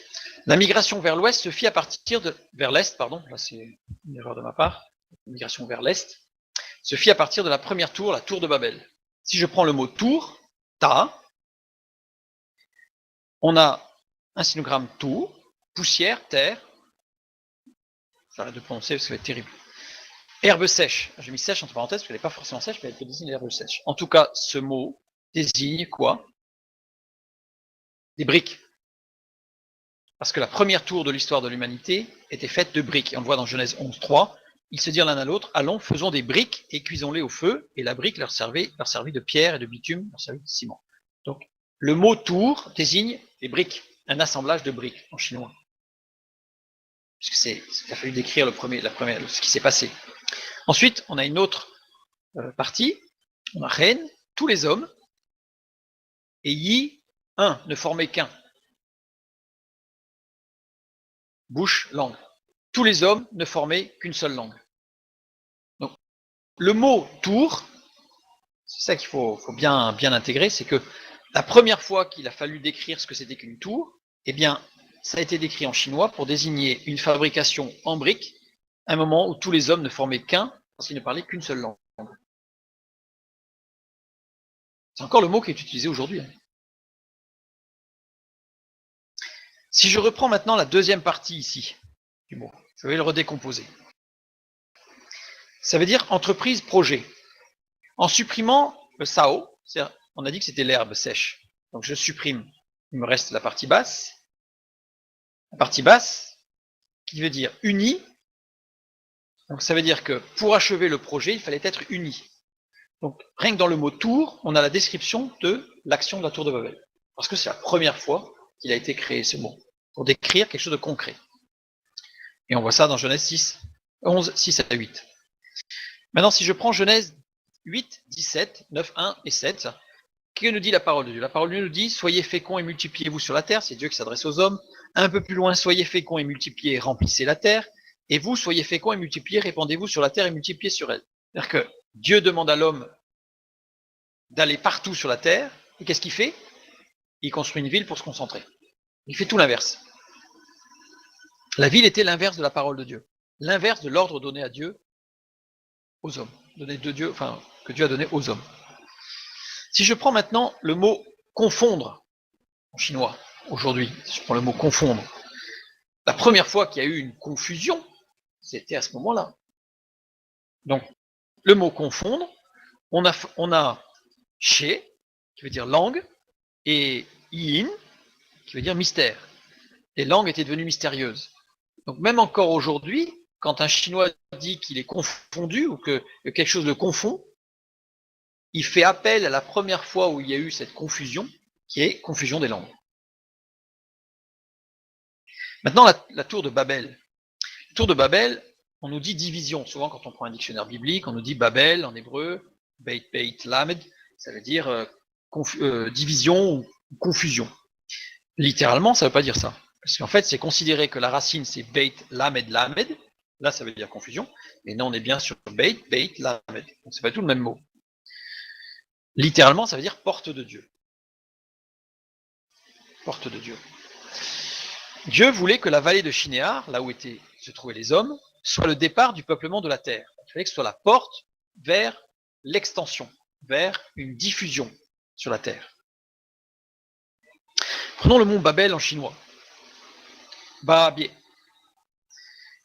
La migration vers l'ouest se fit à partir de vers l'est, pardon, là c'est une erreur de ma part. La migration vers l'est se fit à partir de la première tour, la tour de Babel. Si je prends le mot tour, ta, on a un sinogramme tour, poussière, terre. J'arrête de prononcer parce que ça va être terrible. Herbe sèche. J'ai mis sèche entre parenthèses parce qu'elle n'est pas forcément sèche, mais elle peut désigner l'herbe sèche. En tout cas, ce mot désigne quoi? Des briques. Parce que la première tour de l'histoire de l'humanité était faite de briques. Et on le voit dans Genèse 11.3. Ils se dirent l'un à l'autre, allons, faisons des briques et cuisons-les au feu. Et la brique leur servit de pierre et de bitume, leur servit de ciment. Donc, le mot tour désigne les briques, un assemblage de briques en chinois. Puisque il a fallu décrire ce qui s'est passé. Ensuite, on a une autre partie, on a Ren, tous les hommes, et Yi, un, ne formait qu'un. Bouche, langue. Tous les hommes ne formaient qu'une seule langue. Donc, le mot tour, c'est ça qu'il faut bien intégrer, c'est que la première fois qu'il a fallu décrire ce que c'était qu'une tour, eh bien, ça a été décrit en chinois pour désigner une fabrication en briques, à un moment où tous les hommes ne formaient qu'un, parce qu'ils ne parlaient qu'une seule langue. C'est encore le mot qui est utilisé aujourd'hui. Si je reprends maintenant la deuxième partie ici du mot, je vais le redécomposer. Ça veut dire entreprise, projet. En supprimant le sao, on a dit que c'était l'herbe sèche. Donc je supprime, il me reste la partie basse. La partie basse, qui veut dire uni. Donc ça veut dire que pour achever le projet, il fallait être uni. Donc rien que dans le mot tour, on a la description de l'action de la tour de Babel. Parce que c'est la première fois qu'il a été créé ce mot, pour décrire quelque chose de concret. Et on voit ça dans Genèse 6, 11, 6 à 8. Maintenant, si je prends Genèse 8, 17, 9, 1 et 7, que nous dit la parole de Dieu? La parole de Dieu nous dit, soyez féconds et multipliez-vous sur la terre, c'est Dieu qui s'adresse aux hommes. Un peu plus loin, soyez féconds et multipliez, remplissez la terre. Et vous, soyez féconds et multipliez, répandez-vous sur la terre et multipliez sur elle. C'est-à-dire que Dieu demande à l'homme d'aller partout sur la terre, et qu'est-ce qu'il fait? Il construit une ville pour se concentrer. Il fait tout l'inverse. La ville était l'inverse de la parole de Dieu, l'inverse de l'ordre donné à Dieu aux hommes, donné de Dieu, enfin, que Dieu a donné aux hommes. Si je prends maintenant le mot confondre en chinois aujourd'hui, si je prends le mot confondre, la première fois qu'il y a eu une confusion, c'était à ce moment-là. Donc, le mot confondre, on a she, qui veut dire langue, et yin, qui veut dire mystère. Les langues étaient devenues mystérieuses. Donc, même encore aujourd'hui, quand un Chinois dit qu'il est confondu ou que quelque chose le confond, il fait appel à la première fois où il y a eu cette confusion, qui est confusion des langues. Maintenant, la tour de Babel. La tour de Babel, on nous dit division. Souvent, quand on prend un dictionnaire biblique, on nous dit Babel en hébreu, Beit Beit Lamed, ça veut dire division ou confusion. Littéralement, ça ne veut pas dire ça. Parce qu'en fait, c'est considéré que la racine, c'est Beit Lamed Lamed. Là, ça veut dire confusion. Et non, on est bien sur Beit Beit Lamed. Donc, c'est pas tout le même mot. Littéralement, ça veut dire porte de Dieu. Porte de Dieu. Dieu voulait que la vallée de Shinéar, là où se trouvaient les hommes, soit le départ du peuplement de la terre. Il fallait que ce soit la porte vers l'extension, vers une diffusion sur la terre. Prenons le mot Babel en chinois. Babie.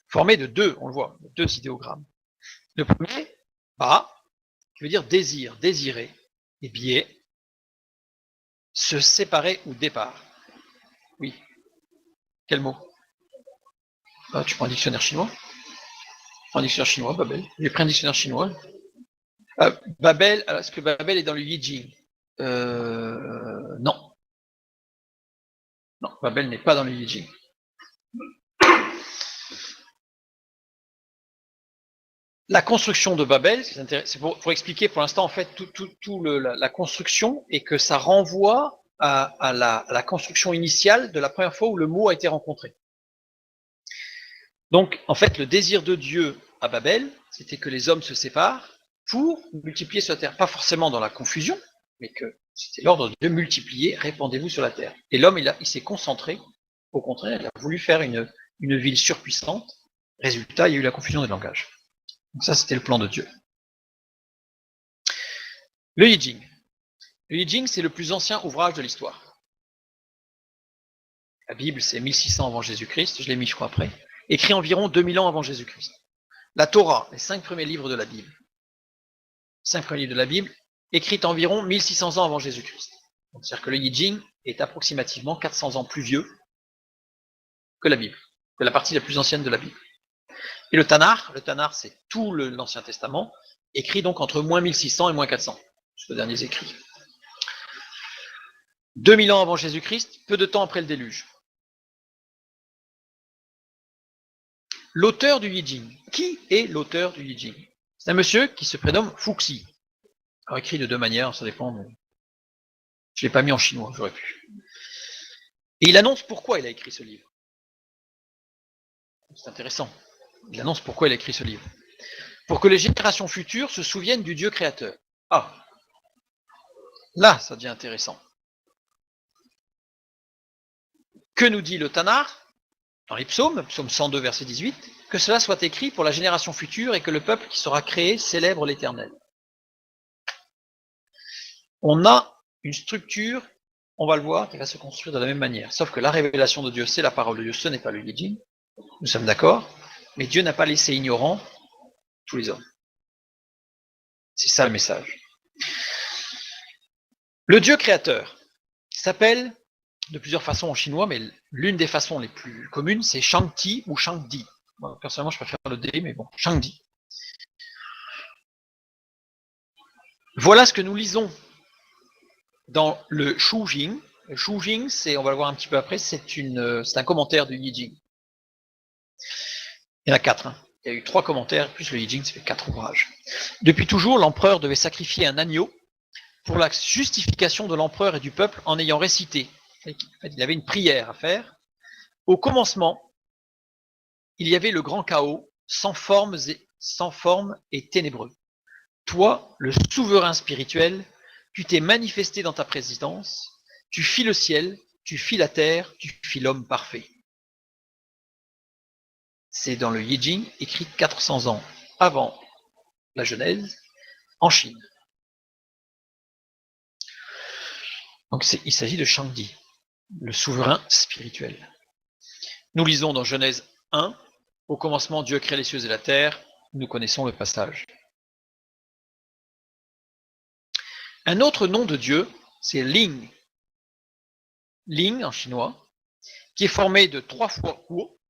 Formé de deux, on le voit, deux idéogrammes. Le premier, Ba, qui veut dire désir, désirer, et biais, se séparer ou départ. Oui. Quel mot? Ah, tu prends un dictionnaire chinois? Un dictionnaire chinois, Babel. J'ai pris un dictionnaire chinois. Babel, est-ce que Babel est dans le Yijing? Non. Non, Babel n'est pas dans le Yijing. La construction de Babel, c'est pour expliquer pour l'instant en fait la construction et que ça renvoie à la construction initiale de la première fois où le mot a été rencontré. Donc en fait le désir de Dieu à Babel, c'était que les hommes se séparent pour multiplier sur la terre, pas forcément dans la confusion, mais que c'était l'ordre de multiplier, répandez-vous sur la terre. Et l'homme il s'est concentré, au contraire, il a voulu faire une ville surpuissante. Résultat, il y a eu la confusion des langages. Donc ça, c'était le plan de Dieu. Le Yi-Jing. Le Yi-Jing, c'est le plus ancien ouvrage de l'histoire. La Bible, c'est 1600 avant Jésus-Christ, je l'ai mis, je crois, après. Écrit environ 2000 ans avant Jésus-Christ. La Torah, les 5 premiers livres de la Bible. 5 premiers livres de la Bible, écrits environ 1600 ans avant Jésus-Christ. C'est-à-dire que le Yi-Jing est approximativement 400 ans plus vieux que la Bible, que la partie la plus ancienne de la Bible. Et le Tanakh, c'est tout l'Ancien Testament, écrit donc entre moins 1600 et moins 400, jusqu'aux derniers écrits. 2000 ans avant Jésus-Christ, peu de temps après le déluge. L'auteur du Yi-Jing. Qui est l'auteur du Yi-Jing? C'est un monsieur qui se prénomme Fuxi. Alors écrit de deux manières, ça dépend. Mais... je ne l'ai pas mis en chinois, j'aurais pu. Et il annonce pourquoi il a écrit ce livre. C'est intéressant. Il annonce pourquoi il a écrit ce livre. Pour que les générations futures se souviennent du Dieu créateur. Ah, là, ça devient intéressant. Que nous dit le Tanakh dans les psaumes, psaume 102, verset 18, que cela soit écrit pour la génération future et que le peuple qui sera créé célèbre l'Éternel. On a une structure, on va le voir, qui va se construire de la même manière. Sauf que la révélation de Dieu, c'est la parole de Dieu, ce n'est pas le Yi-Jing. Nous sommes d'accord, mais Dieu n'a pas laissé ignorants tous les hommes. C'est ça le message. Le Dieu créateur s'appelle de plusieurs façons en chinois, mais l'une des façons les plus communes, c'est Shangti ou Shangdi. Moi, personnellement, je préfère le D, mais bon, Shangdi. Voilà ce que nous lisons dans le Shujing. Le Shujing, on va le voir un petit peu après, c'est un commentaire du Yi-Jing. Il y en a 4. Il y a eu 3 commentaires, plus le Yi-Jing, ça fait 4 ouvrages. Depuis toujours, l'empereur devait sacrifier un agneau pour la justification de l'empereur et du peuple en ayant récité. En fait, il avait une prière à faire. Au commencement, il y avait le grand chaos, sans forme et ténébreux. Toi, le souverain spirituel, tu t'es manifesté dans ta présidence, tu fis le ciel, tu fis la terre, tu fis l'homme parfait. C'est dans le Yi-Jing, écrit 400 ans avant la Genèse, en Chine. Donc il s'agit de Shangdi, le souverain spirituel. Nous lisons dans Genèse 1, au commencement Dieu crée les cieux et la terre, nous connaissons le passage. Un autre nom de Dieu, c'est Ling. Ling en chinois, qui est formé de 3 fois Huo,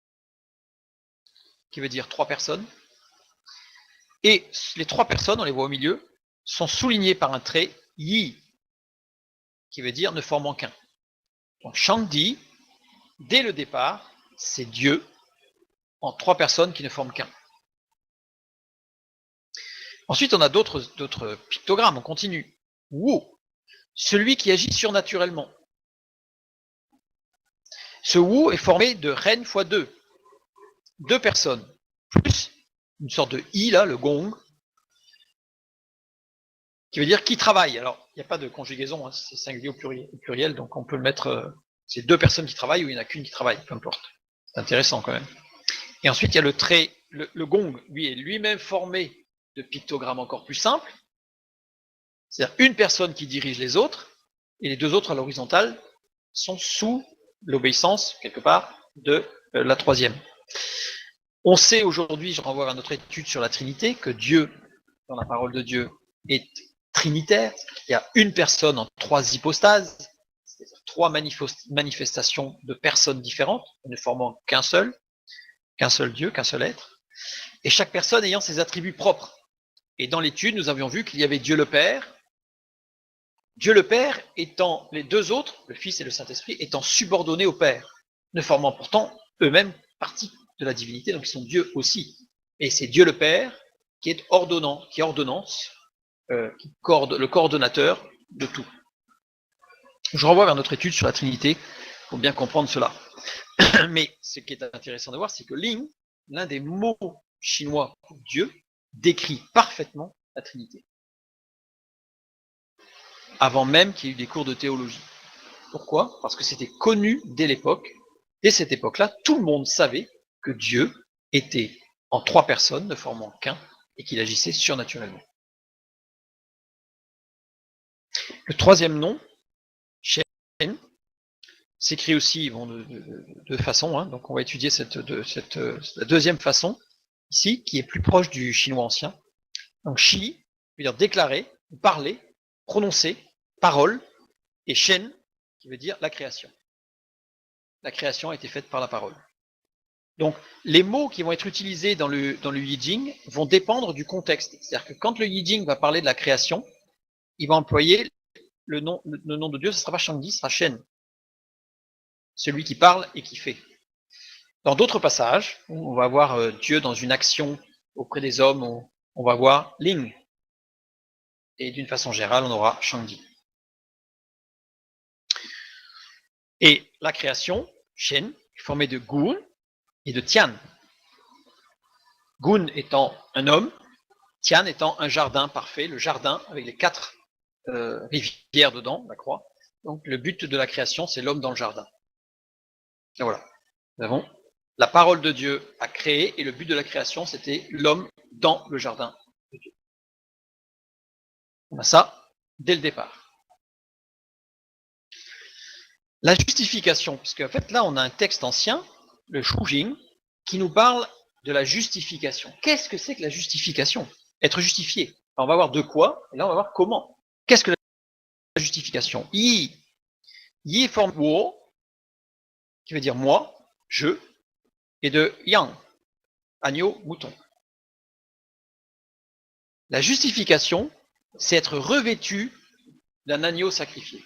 qui veut dire 3 personnes. Et les 3 personnes, on les voit au milieu, sont soulignées par un trait Yi, qui veut dire ne formant qu'un. Donc Shangdi, dès le départ, c'est Dieu en 3 personnes qui ne forment qu'un. Ensuite, on a d'autres pictogrammes, on continue. Wu, celui qui agit surnaturellement. Ce Wu est formé de Ren fois 2. 2 personnes, plus une sorte de I, là, le gong, qui veut dire qui travaille. Alors, il n'y a pas de conjugaison, hein, c'est singulier au pluriel, donc on peut le mettre, c'est 2 personnes qui travaillent ou il n'y en a qu'une qui travaille, peu importe. C'est intéressant quand même. Et ensuite, il y a le trait, le gong, lui est lui-même formé de pictogrammes encore plus simples. C'est-à-dire une personne qui dirige les autres, et les 2 autres à l'horizontale sont sous l'obéissance, quelque part, de la 3e. On sait aujourd'hui, je renvoie à notre étude sur la Trinité, que Dieu, dans la parole de Dieu, est trinitaire. Il y a une personne en 3 hypostases, c'est-à-dire 3 manifestations de personnes différentes, ne formant qu'un seul Dieu, qu'un seul être, et chaque personne ayant ses attributs propres. Et dans l'étude, nous avions vu qu'il y avait Dieu le Père étant les 2 autres, le Fils et le Saint-Esprit, étant subordonnés au Père, ne formant pourtant eux-mêmes partie de la divinité, donc ils sont Dieu aussi. Et c'est Dieu le Père qui est ordonnant, qui ordonnance, le coordonnateur de tout. Je renvoie vers notre étude sur la Trinité pour bien comprendre cela. Mais ce qui est intéressant de voir, c'est que Ling, l'un des mots chinois pour Dieu, décrit parfaitement la Trinité. Avant même qu'il y ait eu des cours de théologie. Pourquoi? Parce que c'était connu dès l'époque. Dès cette époque-là, tout le monde savait que Dieu était en 3 personnes, ne formant qu'un, et qu'il agissait surnaturellement. Le troisième nom, Shen, s'écrit aussi de façon, hein, donc on va étudier la deuxième façon, ici, qui est plus proche du chinois ancien. Donc Shi veut dire déclarer, parler, prononcer, parole, et Shen, qui veut dire la création. La création a été faite par la parole. Donc, les mots qui vont être utilisés dans le Yijing vont dépendre du contexte. C'est-à-dire que quand le Yijing va parler de la création, il va employer le nom de Dieu, ce ne sera pas Shangdi, ce sera Shen. Celui qui parle et qui fait. Dans d'autres passages, où on va voir Dieu dans une action auprès des hommes, on va voir Ling. Et d'une façon générale, on aura Shangdi. Et la création, Shen, est formée de Gun et de Tian. Gun étant un homme, Tian étant un jardin parfait, le jardin avec les 4 rivières dedans, la croix. Donc le but de la création, c'est l'homme dans le jardin. Et voilà. Nous avons la parole de Dieu a créé, et le but de la création, c'était l'homme dans le jardin de Dieu. On a ça dès le départ. La justification, puisque en fait là on a un texte ancien, le Shujing, qui nous parle de la justification. Qu'est-ce que c'est que la justification? Être justifié. Alors, on va voir de quoi, et là on va voir comment. Qu'est-ce que la justification? Yi forme wo, qui veut dire moi, je, et de yang, agneau, mouton. La justification, c'est être revêtu d'un agneau sacrifié.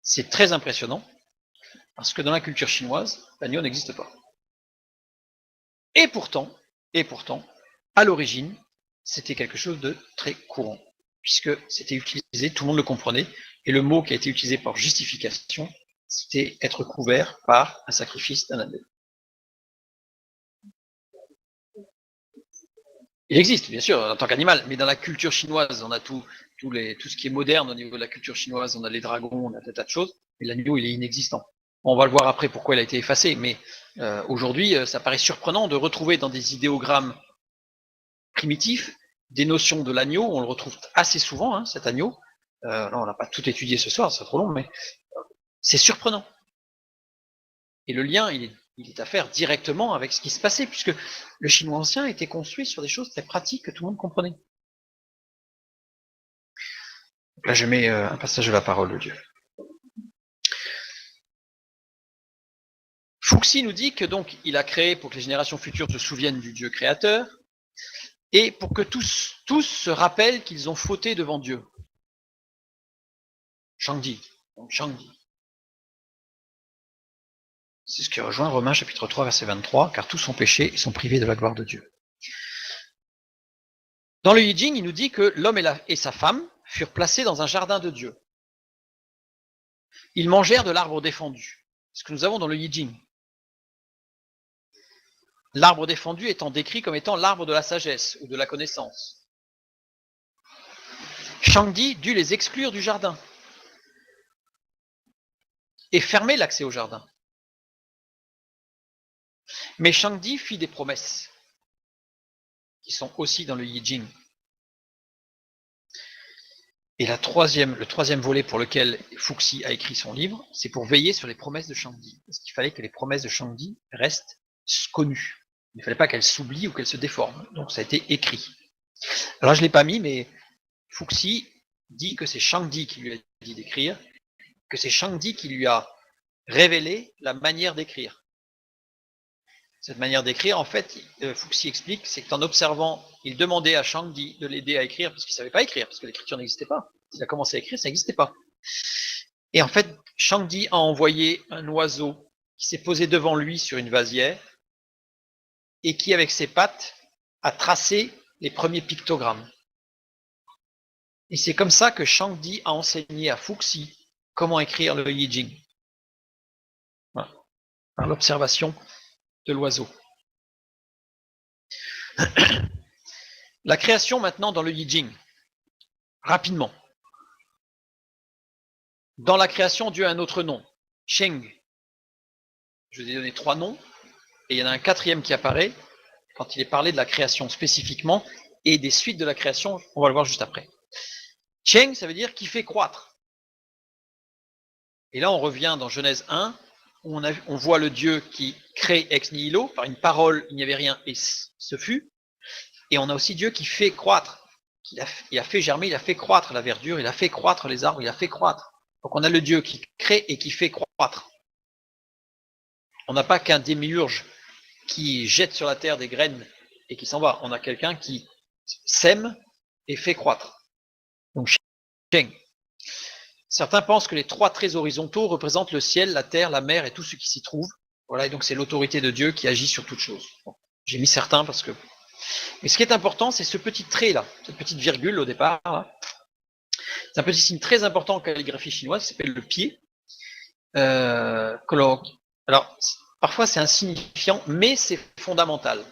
C'est très impressionnant, parce que dans la culture chinoise, l'agneau n'existe pas. Et pourtant, à l'origine, c'était quelque chose de très courant, puisque c'était utilisé, tout le monde le comprenait, et le mot qui a été utilisé par justification, c'était être couvert par un sacrifice d'un agneau. Il existe, bien sûr, en tant qu'animal, mais dans la culture chinoise, on a tout ce qui est moderne au niveau de la culture chinoise, on a les dragons, on a des tas de choses, et l'agneau, il est inexistant. On va le voir après pourquoi il a été effacé, mais aujourd'hui, ça paraît surprenant de retrouver dans des idéogrammes primitifs des notions de l'agneau. On le retrouve assez souvent, hein, cet agneau. Là, on n'a pas tout étudié ce soir, c'est trop long, mais c'est surprenant. Et le lien, il est à faire directement avec ce qui se passait, puisque le chinois ancien était construit sur des choses très pratiques que tout le monde comprenait. Donc là, je mets un passage de la parole de Dieu. Fuxi nous dit que donc il a créé pour que les générations futures se souviennent du Dieu créateur, et pour que tous se rappellent qu'ils ont fauté devant Dieu. Shangdi. Donc Shangdi. C'est ce qui rejoint Romains chapitre 3 verset 23, car tous sont péchés et sont privés de la gloire de Dieu. Dans le Yijing, il nous dit que l'homme et sa femme furent placés dans un jardin de Dieu. Ils mangèrent de l'arbre défendu. Ce que nous avons dans le Yijing. L'arbre défendu étant décrit comme étant l'arbre de la sagesse ou de la connaissance. Shangdi dut les exclure du jardin et fermer l'accès au jardin. Mais Shangdi fit des promesses qui sont aussi dans le Yijing. Et le troisième volet pour lequel Fuxi a écrit son livre, c'est pour veiller sur les promesses de Shangdi. Parce qu'il fallait que les promesses de Shangdi restent connues. Il ne fallait pas qu'elles s'oublient ou qu'elles se déforment. Donc ça a été écrit. Alors je ne l'ai pas mis, mais Fuxi dit que c'est Shangdi qui lui a dit d'écrire, que c'est Shangdi qui lui a révélé la manière d'écrire. Cette manière d'écrire, en fait, Fuxi explique, c'est qu'en observant, il demandait à Shangdi de l'aider à écrire parce qu'il ne savait pas écrire, parce que l'écriture n'existait pas. Il a commencé à écrire, ça n'existait pas. Et en fait, Shangdi a envoyé un oiseau qui s'est posé devant lui sur une vasière et qui, avec ses pattes, a tracé les premiers pictogrammes. Et c'est comme ça que Shangdi a enseigné à Fuxi comment écrire le Yi Jing. Voilà. Par l'observation de l'oiseau. La création maintenant dans le Yi Jing. Rapidement. Dans la création, Dieu a un autre nom. Sheng. Je vous ai donné 3 noms. Et il y en a un 4e qui apparaît quand il est parlé de la création spécifiquement et des suites de la création. On va le voir juste après. Sheng, ça veut dire qui fait croître. Et là, on revient dans Genèse 1, où on voit le Dieu qui crée ex nihilo, par une parole, il n'y avait rien et ce fut. Et on a aussi Dieu qui fait croître. Il a fait germer, il a fait croître la verdure, il a fait croître les arbres, il a fait croître. Donc on a le Dieu qui crée et qui fait croître. On n'a pas qu'un démiurge qui jette sur la terre des graines et qui s'en va. On a quelqu'un qui sème et fait croître. Donc Sheng. Certains pensent que les 3 traits horizontaux représentent le ciel, la terre, la mer et tout ce qui s'y trouve. Voilà, et donc c'est l'autorité de Dieu qui agit sur toute chose. Bon, j'ai mis certains parce que... Mais ce qui est important, c'est ce petit trait là, cette petite virgule au départ. Là. C'est un petit signe très important en calligraphie chinoise qui s'appelle le pied. Alors, parfois c'est insignifiant, mais c'est fondamental.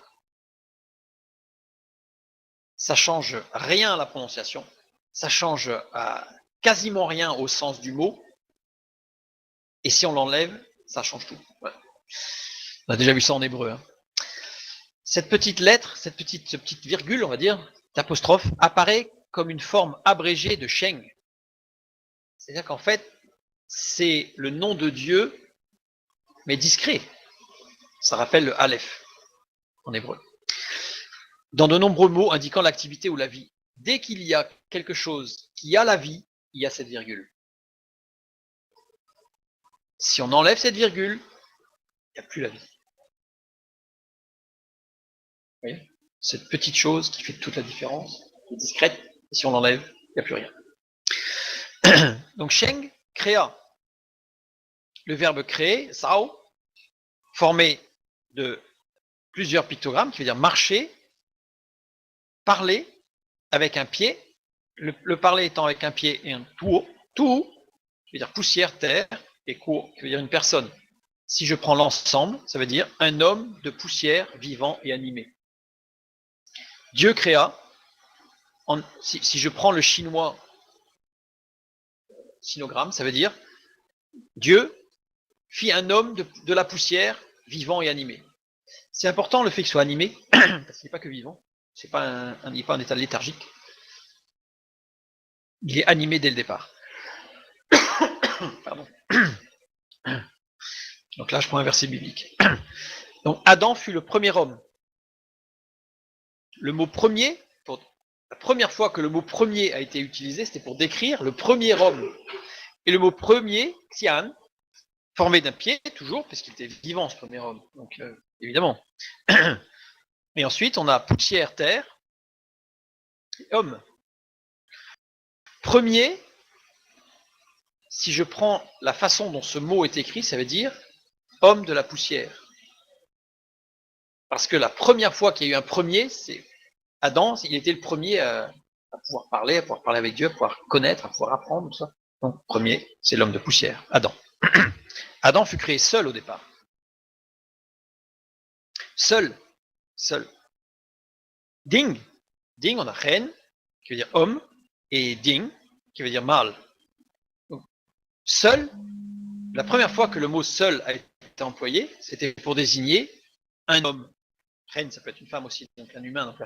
Ça change rien à la prononciation, ça change quasiment rien au sens du mot, et si on l'enlève, ça change tout. Ouais. On a déjà vu ça en hébreu. Hein. Cette petite lettre, cette petite virgule, on va dire, d'apostrophe, apparaît comme une forme abrégée de Sheng. C'est-à-dire qu'en fait, c'est le nom de Dieu, mais discret. Ça rappelle le Aleph en hébreu. Dans de nombreux mots indiquant l'activité ou la vie. Dès qu'il y a quelque chose qui a la vie, il y a cette virgule. Si on enlève cette virgule, il n'y a plus la vie. Vous voyez ? Cette petite chose qui fait toute la différence, qui est discrète, et si on l'enlève, il n'y a plus rien. Donc Sheng créa. Le verbe créer, sao, formé de plusieurs pictogrammes, qui veut dire marcher, parler avec un pied, le parler étant avec un pied et un tuo, qui veut dire poussière, terre, et kuo, qui veut dire une personne. Si je prends l'ensemble, ça veut dire un homme de poussière, vivant et animé. Dieu créa, si je prends le chinois sinogramme, ça veut dire Dieu fit un homme de la poussière, vivant et animé. C'est important le fait qu'il soit animé, parce qu'il n'est pas que vivant, il n'est pas en état léthargique. Il est animé dès le départ. Pardon. Donc là, je prends un verset biblique. Donc Adam fut le premier homme. Le mot premier, la première fois que le mot premier a été utilisé, c'était pour décrire le premier homme. Et le mot premier, xian, formé d'un pied, toujours, parce qu'il était vivant, ce premier homme. Donc, évidemment. Et ensuite, on a poussière, terre, et homme. Premier, si je prends la façon dont ce mot est écrit, ça veut dire homme de la poussière. Parce que la première fois qu'il y a eu un premier, c'est Adam, il était le premier à pouvoir parler avec Dieu, à pouvoir connaître, à pouvoir apprendre, tout ça. Donc, premier, c'est l'homme de poussière, Adam. Adam fut créé seul au départ. Seul. Ding, on a ren, qui veut dire homme, et ding, qui veut dire mâle. Donc, seul, la première fois que le mot seul a été employé, c'était pour désigner un homme. Ren, ça peut être une femme aussi, donc un humain, donc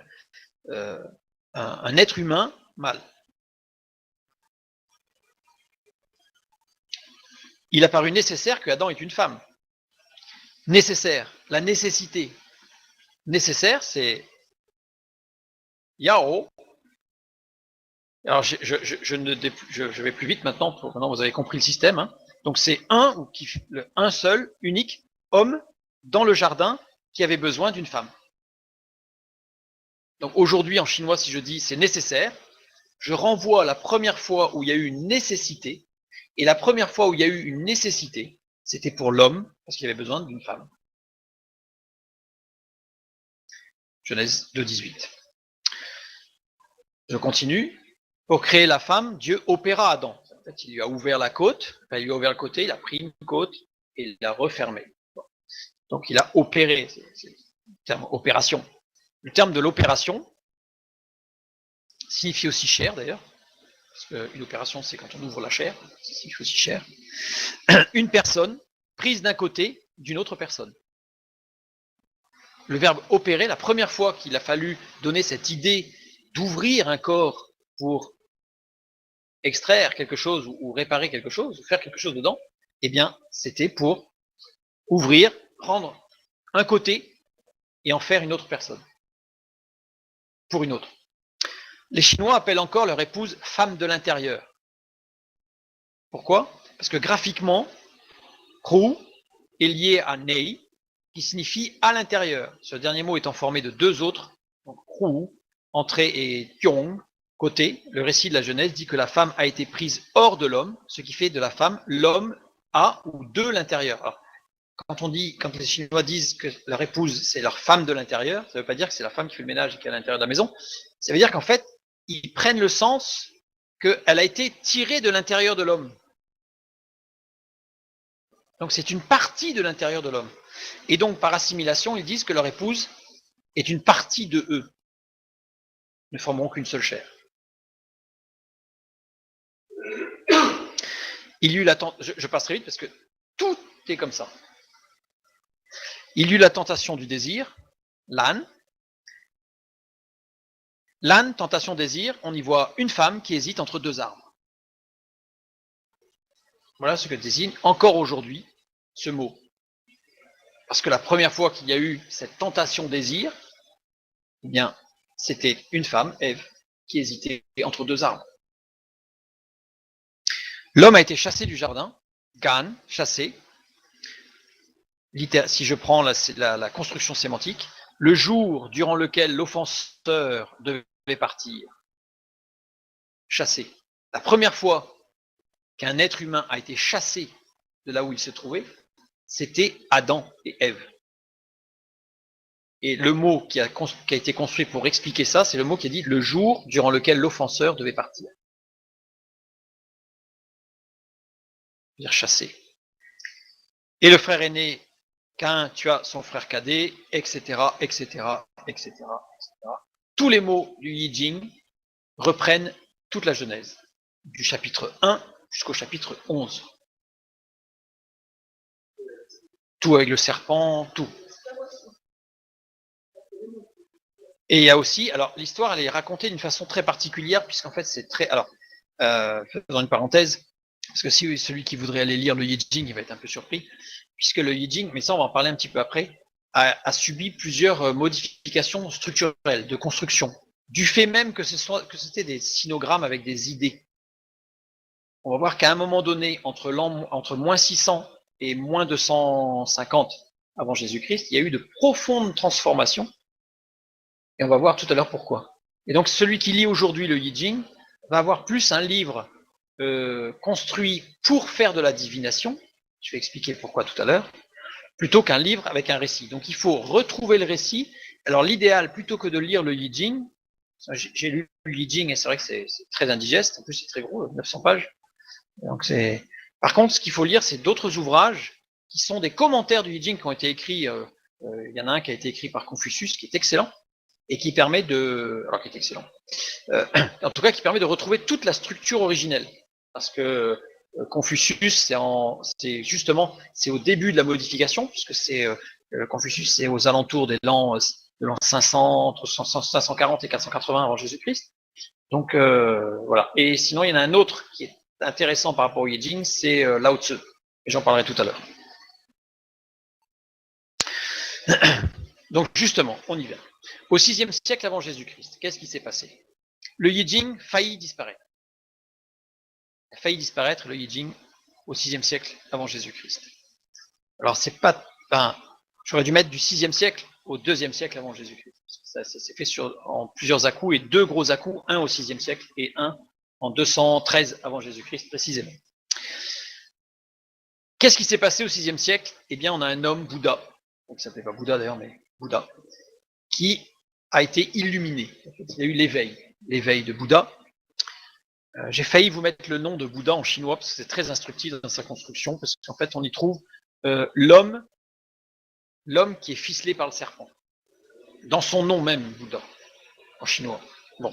un être humain mâle. Il a paru nécessaire que Adam ait une femme. Nécessaire, la nécessité. Nécessaire, c'est Yao. Alors, je vais plus vite maintenant. Maintenant, vous avez compris le système. Hein. Donc, c'est un seul, unique homme dans le jardin qui avait besoin d'une femme. Donc, aujourd'hui, en chinois, si je dis c'est nécessaire, je renvoie à la première fois où il y a eu une nécessité. Et la première fois où il y a eu une nécessité, c'était pour l'homme, parce qu'il avait besoin d'une femme. Genèse 2,18. Je continue. Pour créer la femme, Dieu opéra Adam. En fait, il lui a ouvert la côte, il lui a ouvert le côté, il a pris une côte et il l'a refermée. Donc il a opéré, c'est le terme opération. Le terme de l'opération signifie aussi chair d'ailleurs, parce qu'une opération c'est quand on ouvre la chair, ça signifie aussi chair. Une personne prise d'un côté d'une autre personne. Le verbe opérer, la première fois qu'il a fallu donner cette idée d'ouvrir un corps pour extraire quelque chose ou réparer quelque chose, ou faire quelque chose dedans, eh bien, c'était pour ouvrir, prendre un côté et en faire une autre personne. Pour une autre. Les Chinois appellent encore leur épouse femme de l'intérieur. Pourquoi? Parce que graphiquement, Ru est lié à Nei, qui signifie à l'intérieur. Ce dernier mot étant formé de deux autres, donc Ru, entrée, et Tiong, côté. Le récit de la Genèse dit que la femme a été prise hors de l'homme, ce qui fait de la femme l'homme à ou de l'intérieur. Alors, quand les Chinois disent que leur épouse c'est leur femme de l'intérieur, ça ne veut pas dire que c'est la femme qui fait le ménage et qui est à l'intérieur de la maison. Ça veut dire qu'en fait, ils prennent le sens qu'elle a été tirée de l'intérieur de l'homme. Donc c'est une partie de l'intérieur de l'homme. Et donc par assimilation, ils disent que leur épouse est une partie de eux. Ils ne formeront qu'une seule chair. Il y eut la tentation, je passe très vite parce que tout est comme ça. Il y eut la tentation du désir, l'âne. L'âne, tentation, désir, on y voit une femme qui hésite entre deux arbres. Voilà ce que désigne encore aujourd'hui ce mot. Parce que la première fois qu'il y a eu cette tentation désir, eh bien, c'était une femme, Ève, qui hésitait entre deux arbres. L'homme a été chassé du jardin, Gan, chassé. Si je prends la construction sémantique, le jour durant lequel l'offenseur devait partir, chassé. La première fois qu'un être humain a été chassé de là où il se trouvait, c'était Adam et Ève. Et le mot qui a été construit pour expliquer ça, c'est le mot qui a dit le jour durant lequel l'offenseur devait partir. C'est-à-dire chasser. Et le frère aîné, Caïn tua son frère cadet, etc., etc., etc., etc. Tous les mots du Yi Jing reprennent toute la Genèse, du chapitre 1 jusqu'au chapitre 11. Tout avec le serpent, tout. Et il y a aussi, alors l'histoire, elle est racontée d'une façon très particulière, puisqu'en fait c'est très, alors, faisons une parenthèse, parce que si celui qui voudrait aller lire le Yi Jing, il va être un peu surpris, puisque le Yi Jing, mais ça on va en parler un petit peu après, a subi plusieurs modifications structurelles, de construction, du fait même que c'était des sinogrammes avec des idées. On va voir qu'à un moment donné, entre moins 600 et moins 250 avant Jésus-Christ, il y a eu de profondes transformations, et on va voir tout à l'heure pourquoi. Et donc celui qui lit aujourd'hui le Yi Jing va avoir plus un livre construit pour faire de la divination, je vais expliquer pourquoi tout à l'heure, plutôt qu'un livre avec un récit. Donc il faut retrouver le récit. Alors l'idéal, plutôt que de lire le Yi Jing, j'ai lu le Yi Jing et c'est vrai que c'est très indigeste, en plus c'est très gros, 900 pages. Donc par contre, ce qu'il faut lire, c'est d'autres ouvrages qui sont des commentaires du Yi Jing qui ont été écrits. Il y en a un qui a été écrit par Confucius, qui est excellent, et qui permet qui est excellent, en tout cas qui permet de retrouver toute la structure originelle, parce que Confucius, c'est justement, c'est au début de la modification, puisque Confucius, c'est aux alentours de l'an 500, entre 540 et 480 avant Jésus-Christ. Donc voilà. Et sinon, il y en a un autre qui est intéressant par rapport au Yi Jing, c'est Lao Tzu, et j'en parlerai tout à l'heure. Donc justement, on y va. Au 6e siècle avant Jésus-Christ, qu'est-ce qui s'est passé? Le Yi Jing faillit disparaître. Il a failli disparaître, le Yi Jing, au 6e siècle avant Jésus-Christ. Alors c'est pas... j'aurais dû mettre du 6e siècle au 2e siècle avant Jésus-Christ. Ça s'est fait en plusieurs à-coups, et deux gros à-coups, un au 6e siècle et un en 213 avant Jésus-Christ précisément. Qu'est-ce qui s'est passé au 6e siècle? Eh bien, on a un homme, Bouddha, donc ça ne s'appelait pas Bouddha d'ailleurs, mais Bouddha, qui a été illuminé. Il y a eu l'éveil de Bouddha. J'ai failli vous mettre le nom de Bouddha en chinois parce que c'est très instructif dans sa construction, parce qu'en fait on y trouve l'homme qui est ficelé par le serpent. Dans son nom même, Bouddha, en chinois. Bon.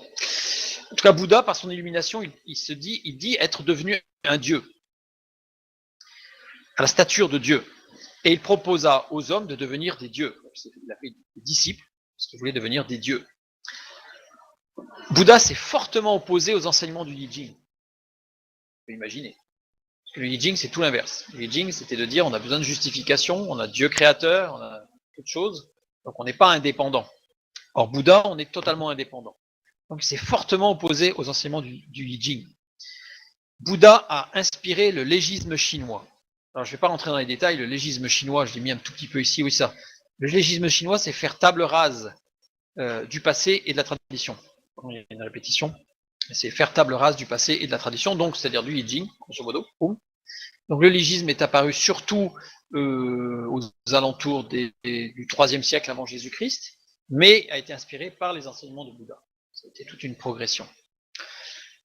En tout cas, Bouddha, par son illumination, il dit être devenu un dieu, à la stature de Dieu. Et il proposa aux hommes de devenir des dieux. Il a fait des disciples, parce qu'il voulait devenir des dieux. Bouddha s'est fortement opposé aux enseignements du Yi Jing. Vous pouvez imaginer. Parce que le Yi Jing, c'est tout l'inverse. Le Yi Jing, c'était de dire on a besoin de justification, on a Dieu créateur, on a toute chose, donc on n'est pas indépendant. Or, Bouddha, on est totalement indépendant. Donc, il s'est fortement opposé aux enseignements du Yi Jing. Bouddha a inspiré le légisme chinois. Alors, je ne vais pas rentrer dans les détails, le légisme chinois, je l'ai mis un tout petit peu ici, oui, ça. Le légisme chinois, c'est faire table rase du passé et de la tradition. Il y a une répétition. C'est faire table rase du passé et de la tradition, donc c'est-à-dire du Yi Jing, grosso modo. Donc le légisme est apparu surtout aux alentours du IIIe siècle avant Jésus-Christ, mais a été inspiré par les enseignements de Bouddha. C'était toute une progression.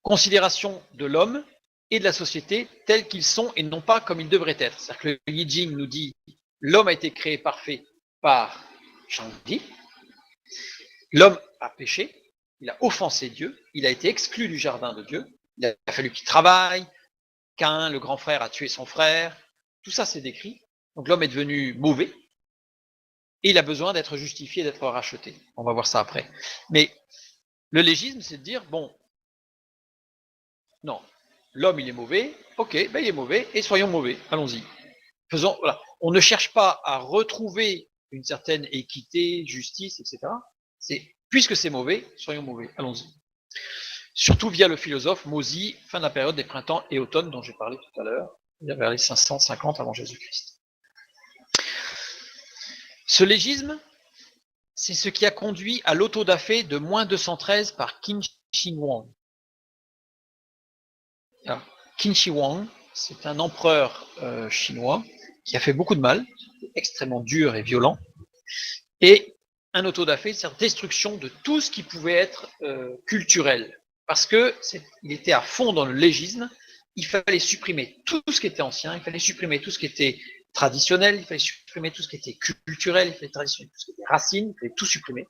Considération de l'homme et de la société tels qu'ils sont et non pas comme ils devraient être. C'est-à-dire que le Yi Jing nous dit l'homme a été créé parfait par Shangdi, l'homme a péché, il a offensé Dieu, il a été exclu du jardin de Dieu, il a fallu qu'il travaille, Caïn, le grand frère, a tué son frère, tout ça c'est décrit. Donc l'homme est devenu mauvais, et il a besoin d'être justifié, d'être racheté. On va voir ça après. Mais le légisme, c'est de dire, bon, non, l'homme il est mauvais, ok, ben il est mauvais, et soyons mauvais, allons-y. Faisons, voilà. On ne cherche pas à retrouver une certaine équité, justice, etc. C'est, puisque c'est mauvais, soyons mauvais, allons-y. Surtout via le philosophe Mozi, fin de la période des printemps et automnes dont j'ai parlé tout à l'heure, vers les 550 avant Jésus-Christ. Ce légisme, c'est ce qui a conduit à l'autodafé de moins 213 par Qin Shi Huang. Alors, Qin Shi Huang, c'est un empereur chinois qui a fait beaucoup de mal, extrêmement dur et violent, et un autodafé, c'est-à-dire destruction de tout ce qui pouvait être culturel, parce que il était à fond dans le légisme. Il fallait supprimer tout ce qui était ancien, il fallait supprimer tout ce qui était traditionnel, il fallait supprimer tout ce qui était culturel, il fallait supprimer tout ce qui était racine, il fallait tout supprimer.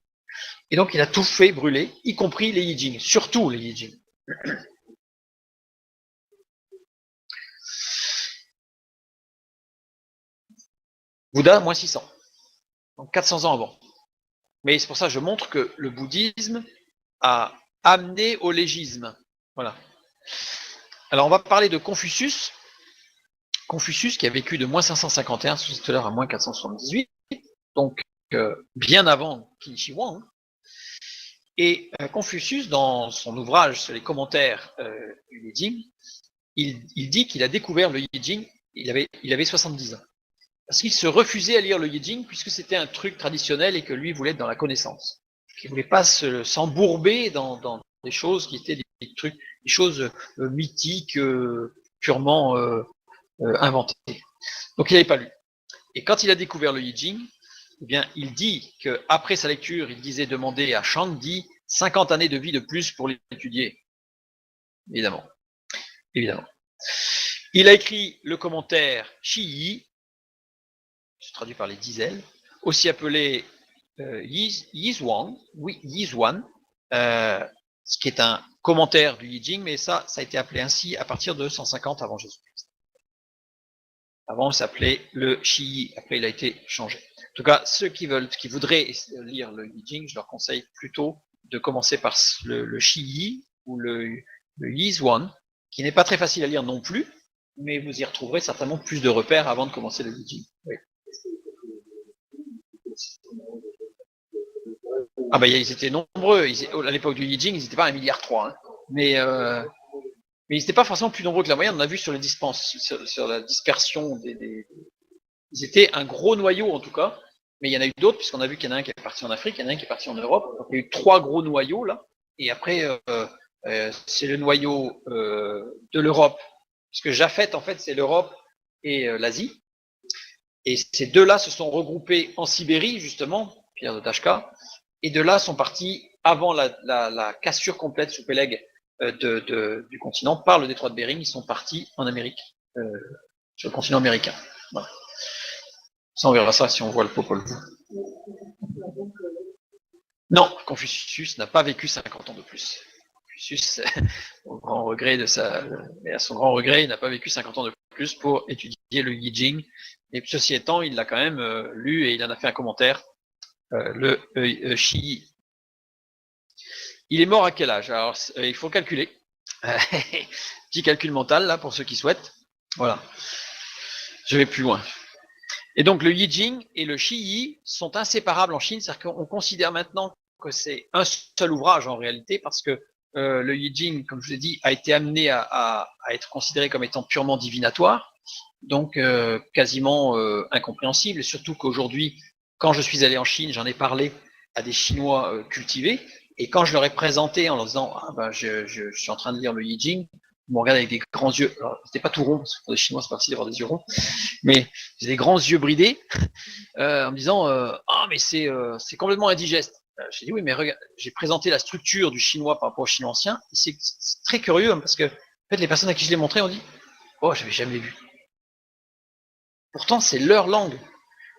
Et donc il a tout fait brûler, y compris les Yi Jing, surtout les Yi Jing. Bouddha, moins 600. Donc 400 ans avant. Mais c'est pour ça que je montre que le bouddhisme a amené au légisme. Voilà. Alors on va parler de Confucius. Confucius qui a vécu de moins 551 tout à l'heure à moins 478, donc bien avant Qin Shi Huang. Et Confucius, dans son ouvrage sur les commentaires du Yi Jing, il dit qu'il a découvert le Yi Jing, il avait 70 ans. Parce qu'il se refusait à lire le Yi Jing puisque c'était un truc traditionnel et que lui voulait être dans la connaissance. Il ne voulait pas s'embourber dans des choses qui étaient des trucs, des choses mythiques, purement inventées. Donc il n'avait pas lu. Et quand il a découvert le Yi Jing, eh bien, il dit qu'après sa lecture, il disait demander à Shangdi 50 années de vie de plus pour l'étudier. Évidemment. Évidemment. Il a écrit le commentaire Shi Yi, traduit par les Diesel, aussi appelé Yizhuan, oui, Yizhuan, ce qui est un commentaire du Yi Jing, mais ça a été appelé ainsi à partir de 150 avant Jésus-Christ. Avant, il s'appelait le Shi Yi, après il a été changé. En tout cas, ceux qui voudraient lire le Yi Jing, je leur conseille plutôt de commencer par le Shi Yi ou le Yizhuan, qui n'est pas très facile à lire non plus, mais vous y retrouverez certainement plus de repères avant de commencer le Yi Jing. Oui. Ah bah ils étaient nombreux. À l'époque du Yi Jing, ils n'étaient pas 1,3 milliard. Hein. Mais ils n'étaient pas forcément plus nombreux que la moyenne. On a vu sur, sur la dispersion Ils étaient un gros noyau en tout cas. Mais il y en a eu d'autres, puisqu'on a vu qu'il y en a un qui est parti en Afrique, il y en a un qui est parti en Europe. Donc il y a eu 3 gros noyaux là. Et après, c'est le noyau de l'Europe. Puisque Japheth, en fait, c'est l'Europe et l'Asie. Et ces deux-là se sont regroupés en Sibérie, justement, Pierre de Tachka. Et de là sont partis, avant la cassure complète sous Peleg du continent, par le détroit de Bering, ils sont partis en Amérique, sur le continent américain. Voilà. Ça, on verra ça si on voit le Popol Vuh. Non, Confucius n'a pas vécu 50 ans de plus. Confucius, au grand regret mais à son grand regret, il n'a pas vécu 50 ans de plus pour étudier le Yi Jing. Et ceci étant, il l'a quand même lu et il en a fait un commentaire, le Shi Yi. Il est mort à quel âge? Alors, il faut calculer. Petit calcul mental, là, pour ceux qui souhaitent. Voilà. Je vais plus loin. Et donc, le Yi Jing et le Shi Yi sont inséparables en Chine. C'est-à-dire qu'on considère maintenant que c'est un seul ouvrage en réalité, parce que le Yi Jing, comme je vous ai dit, a été amené à être considéré comme étant purement divinatoire, donc quasiment incompréhensible. Et surtout qu'aujourd'hui, quand je suis allé en Chine, j'en ai parlé à des Chinois cultivés, et quand je leur ai présenté en leur disant je suis en train de lire le Yi Jing, ils me regardent avec des grands yeux. Alors, c'était pas tout rond, parce que pour les Chinois, c'est pas facile d'avoir des yeux ronds, mais j'ai des grands yeux bridés, en me disant mais c'est complètement indigeste. J'ai dit oui, mais regarde, j'ai présenté la structure du chinois par rapport au chinois ancien, et c'est très curieux, hein, parce que en fait, les personnes à qui je l'ai montré ont dit oh, j'avais jamais vu. Pourtant, c'est leur langue.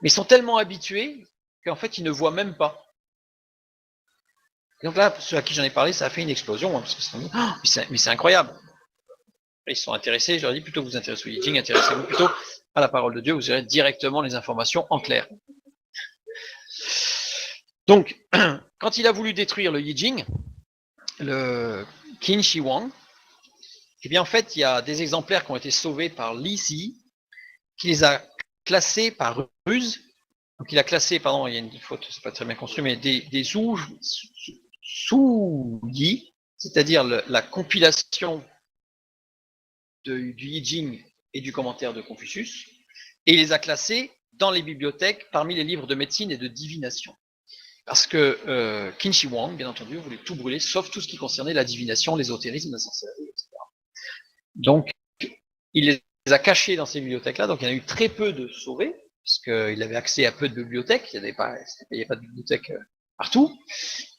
Mais ils sont tellement habitués qu'en fait, ils ne voient même pas. Et donc là, ceux à qui j'en ai parlé, ça a fait une explosion, hein, parce qu'ils se sont dit oh, mais c'est incroyable. Et ils sont intéressés, je leur ai dit plutôt que vous intéressez au Yi Jing, intéressez-vous plutôt à la parole de Dieu, vous aurez directement les informations en clair. Donc, quand il a voulu détruire le Yi Jing, le Qin Shi Huang, eh bien en fait, il y a des exemplaires qui ont été sauvés par Li Si, qui les a classés par ruse. Donc il a classé, pardon, il y a une faute, c'est pas très bien construit, mais des sous-yi, c'est-à-dire la compilation du Yi Jing et du commentaire de Confucius, et il les a classés dans les bibliothèques parmi les livres de médecine et de divination. Parce que Qin Shi Huang, bien entendu, voulait tout brûler, sauf tout ce qui concernait la divination, l'ésotérisme, la sorcellerie, etc. Donc, il les a cachés dans ces bibliothèques-là, donc il y en a eu très peu de sauvés, puisqu'il avait accès à peu de bibliothèques, il n'y avait pas de bibliothèques partout,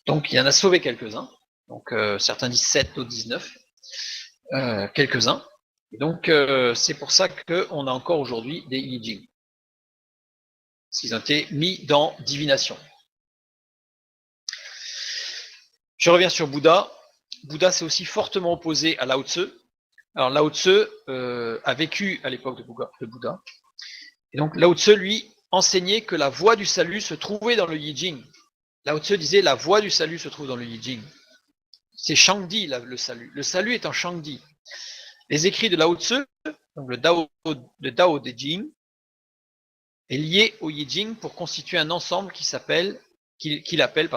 donc il y en a sauvé quelques-uns, donc certains disent 7, d'autres 19, quelques-uns, et donc c'est pour ça qu'on a encore aujourd'hui des Yi Jing, parce qu'ils ont été mis dans divination. Je reviens sur Bouddha. Bouddha s'est aussi fortement opposé à Lao Tzu. Alors Lao Tzu a vécu à l'époque de Bouddha. Et donc Lao Tzu, lui, enseignait que la voie du salut se trouvait dans le Yi Jing. Lao Tzu disait la voie du salut se trouve dans le Yi Jing. C'est Shangdi, le salut. Le salut est en Shangdi. Les écrits de Lao Tzu, donc le Dao de Jing, est lié au Yi Jing pour constituer un ensemble qu'il appelle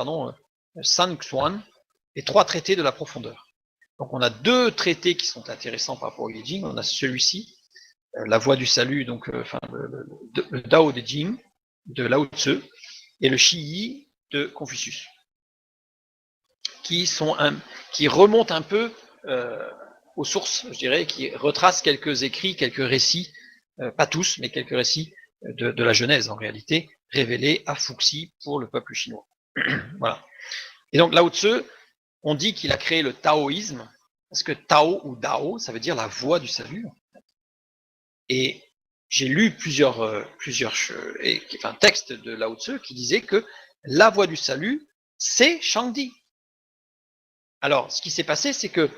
San Xuan, et 3 traités de la profondeur. Donc on a 2 traités qui sont intéressants par rapport au Yi Jing. On a celui-ci, la voie du salut, donc le Dao de Jing de Lao Tzu, et le Shi Yi de Confucius, qui remontent un peu aux sources, je dirais, qui retracent quelques écrits, quelques récits, pas tous, mais quelques récits de la Genèse en réalité, révélés à Fuxi pour le peuple chinois. Voilà. Et donc Lao Tzu, on dit qu'il a créé le taoïsme, parce que Tao ou Dao, ça veut dire la voie du salut. Et j'ai lu plusieurs textes de Lao Tzu qui disaient que la voie du salut, c'est Shangdi. Alors, ce qui s'est passé, c'est qu'il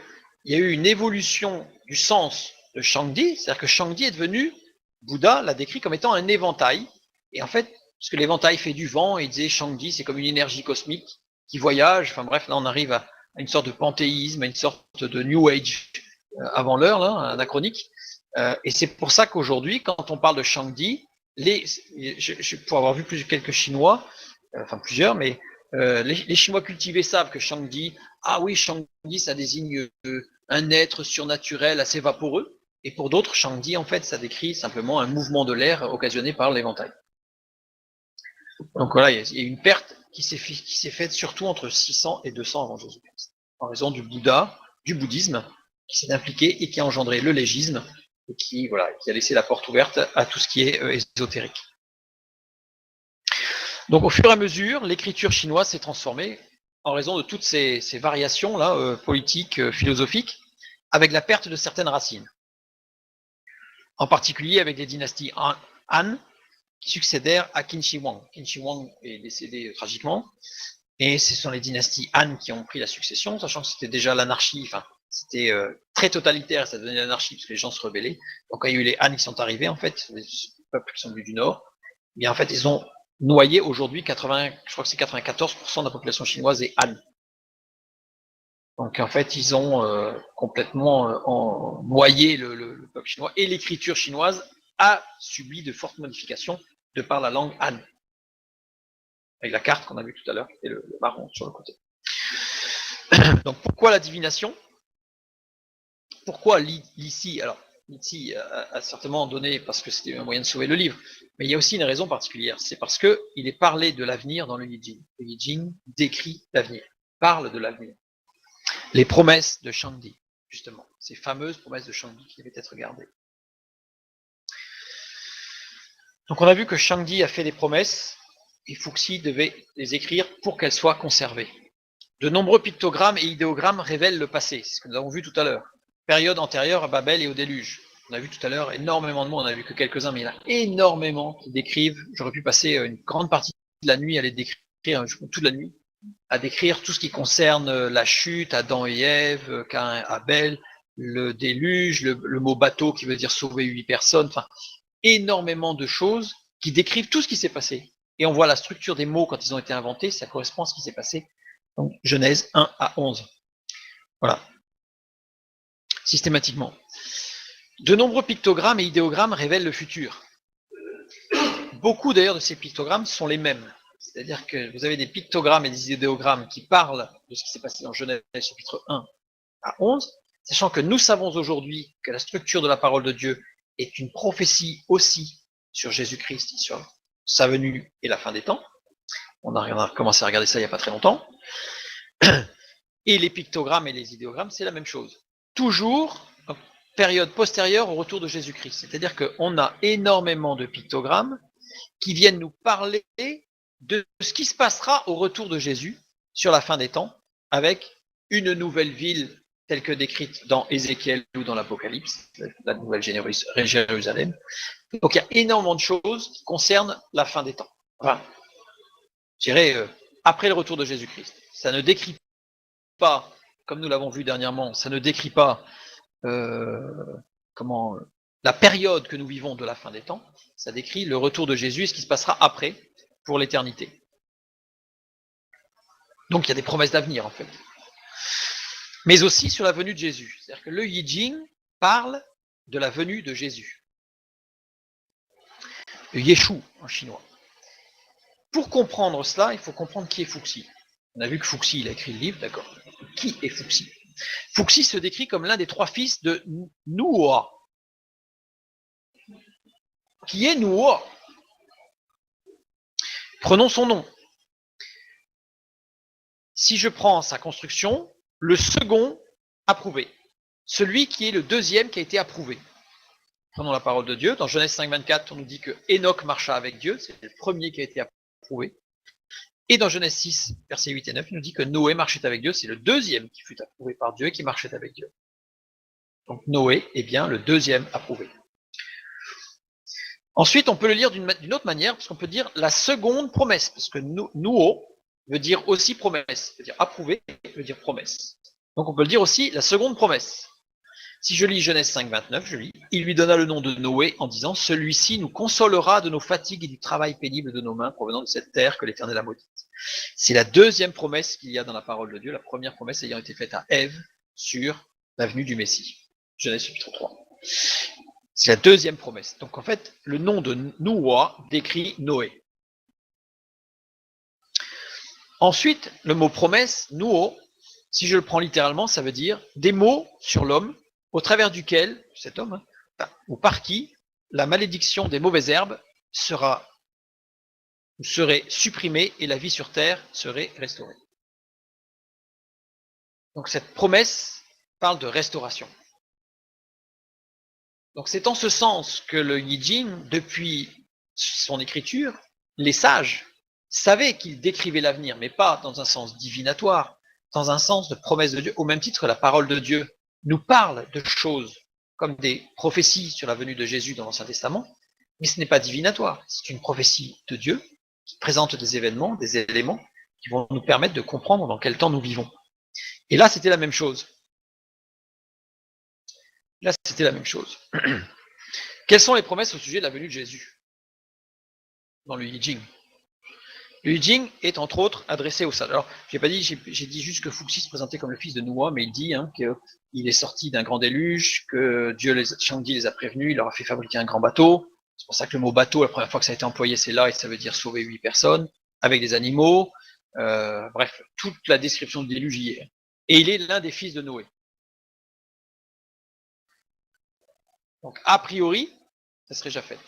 y a eu une évolution du sens de Shangdi, c'est-à-dire que Shangdi est devenu, Bouddha l'a décrit comme étant un éventail, et en fait, parce que l'éventail fait du vent, et il disait Shangdi, c'est comme une énergie cosmique qui voyage, enfin bref, là on arrive à une sorte de panthéisme, à une sorte de New Age avant l'heure, là, anachronique, et c'est pour ça qu'aujourd'hui, quand on parle de Shangdi, pour avoir vu quelques Chinois, enfin plusieurs, mais les Chinois cultivés savent que Shangdi, ah oui, Shangdi, ça désigne un être surnaturel assez vaporeux, et pour d'autres, Shangdi, en fait, ça décrit simplement un mouvement de l'air occasionné par l'éventail. Donc voilà, il y a une perte qui s'est faite surtout entre 600 et 200 avant Jésus-Christ, en raison du bouddhisme, qui s'est impliqué et qui a engendré le légisme, et qui a laissé la porte ouverte à tout ce qui est ésotérique. Donc au fur et à mesure, l'écriture chinoise s'est transformée en raison de toutes ces variations là, politiques, philosophiques, avec la perte de certaines racines. En particulier avec les dynasties Han qui succédèrent à Qin Shi Huang. Qin Shi Huang est décédé tragiquement, et ce sont les dynasties Han qui ont pris la succession, sachant que c'était déjà l'anarchie, enfin c'était très totalitaire, ça devenait l'anarchie parce que les gens se rebellaient. Donc quand il y a eu les Han qui sont arrivés, en fait, les peuples qui sont venus du Nord, et en fait ils ont noyé aujourd'hui 80, je crois que c'est 94% de la population chinoise est Han. Donc en fait, ils ont complètement noyé le peuple chinois, et l'écriture chinoise a subi de fortes modifications de par la langue Han. Avec la carte qu'on a vue tout à l'heure, et le marron sur le côté. Donc pourquoi la divination? Pourquoi Li-Si? Alors, Li-Si a certainement donné parce que c'était un moyen de sauver le livre, mais il y a aussi une raison particulière, c'est parce qu'il est parlé de l'avenir dans le Yi Jing. Le Yi Jing décrit l'avenir, parle de l'avenir. Les promesses de Shangdi, justement, ces fameuses promesses de Shangdi qui devaient être gardées. Donc on a vu que Shangdi a fait des promesses, et Fuxi devait les écrire pour qu'elles soient conservées. De nombreux pictogrammes et idéogrammes révèlent le passé, c'est ce que nous avons vu tout à l'heure. Période antérieure à Babel et au déluge. On a vu tout à l'heure énormément de mots, on a vu que quelques-uns, mais il y en a énormément qui décrivent, j'aurais pu passer une grande partie de la nuit à les décrire, toute la nuit, à décrire tout ce qui concerne la chute, Adam et Ève, Caïn et Abel, le déluge, le mot bateau qui veut dire sauver 8 personnes, enfin, énormément de choses qui décrivent tout ce qui s'est passé. Et on voit la structure des mots quand ils ont été inventés, ça correspond à ce qui s'est passé. Donc, Genèse 1 à 11. Voilà. Systématiquement. De nombreux pictogrammes et idéogrammes révèlent le futur. Beaucoup d'ailleurs de ces pictogrammes sont les mêmes. C'est-à-dire que vous avez des pictogrammes et des idéogrammes qui parlent de ce qui s'est passé dans Genèse chapitre 1 à 11, sachant que nous savons aujourd'hui que la structure de la parole de Dieu est une prophétie aussi sur Jésus-Christ, sur sa venue et la fin des temps. On a commencé à regarder ça il n'y a pas très longtemps. Et les pictogrammes et les idéogrammes, c'est la même chose. Toujours période postérieure au retour de Jésus-Christ. C'est-à-dire qu'on a énormément de pictogrammes qui viennent nous parler de ce qui se passera au retour de Jésus sur la fin des temps, avec une nouvelle ville telle que décrite dans Ézéchiel ou dans l'Apocalypse, la nouvelle Jérusalem. Donc il y a énormément de choses qui concernent la fin des temps. Enfin, je dirais après le retour de Jésus-Christ. Ça ne décrit pas, comme nous l'avons vu dernièrement, ça ne décrit pas la période que nous vivons de la fin des temps, ça décrit le retour de Jésus et ce qui se passera après pour l'éternité. Donc il y a des promesses d'avenir en fait. Mais aussi sur la venue de Jésus. C'est-à-dire que le Yi Jing parle de la venue de Jésus. Le Yeshu en chinois. Pour comprendre cela, il faut comprendre qui est Fuxi. On a vu que Fuxi, il a écrit le livre, d'accord. Qui est Fuxi? Fuxi se décrit comme l'un des 3 fils de Nuoa. Qui est Nuoa? Prenons son nom. Si je prends sa construction, le second approuvé, celui qui est le deuxième qui a été approuvé. Prenons la parole de Dieu. Dans Genèse 5,24, on nous dit que Enoch marcha avec Dieu, c'est le premier qui a été approuvé. Et dans Genèse 6, versets 8 et 9, il nous dit que Noé marchait avec Dieu, c'est le deuxième qui fut approuvé par Dieu et qui marchait avec Dieu. Donc Noé est bien le deuxième approuvé. Ensuite, on peut le lire d'une autre manière, parce qu'on peut dire la seconde promesse, parce que Nuo veut dire aussi promesse, veut dire approuvé, veut dire promesse. Donc on peut le dire aussi la seconde promesse. Si je lis Genèse 5, 29, je lis « Il lui donna le nom de Noé en disant « Celui-ci nous consolera de nos fatigues et du travail pénible de nos mains provenant de cette terre que l'Éternel a maudite. » C'est la deuxième promesse qu'il y a dans la parole de Dieu, la première promesse ayant été faite à Ève sur la venue du Messie. Genèse chapitre 3. C'est la deuxième promesse. Donc en fait, le nom de Noua décrit Noé. Ensuite, le mot promesse, Nuo, si je le prends littéralement, ça veut dire des mots sur l'homme au travers duquel, cet homme, ou par qui, la malédiction des mauvaises herbes serait supprimée et la vie sur terre serait restaurée. Donc cette promesse parle de restauration. Donc c'est en ce sens que le Yi Jing, depuis son écriture, les sages savait qu'il décrivait l'avenir, mais pas dans un sens divinatoire, dans un sens de promesse de Dieu, au même titre que la parole de Dieu nous parle de choses comme des prophéties sur la venue de Jésus dans l'Ancien Testament, mais ce n'est pas divinatoire, c'est une prophétie de Dieu qui présente des événements, des éléments qui vont nous permettre de comprendre dans quel temps nous vivons. Et là, c'était la même chose. Là, c'était la même chose. Quelles sont les promesses au sujet de la venue de Jésus dans le Yi Jing? Le Yi Jing est entre autres adressé aux sages. Alors, j'ai dit juste que Fuxi se présentait comme le fils de Noah, mais il dit qu'il est sorti d'un grand déluge, que Shangdi les a prévenus, il leur a fait fabriquer un grand bateau. C'est pour ça que le mot bateau, la première fois que ça a été employé, c'est là, et ça veut dire sauver 8 personnes, avec des animaux. Bref, toute la description du déluge y est. Et il est l'un des fils de Noé. Donc, a priori, ça serait Japhet.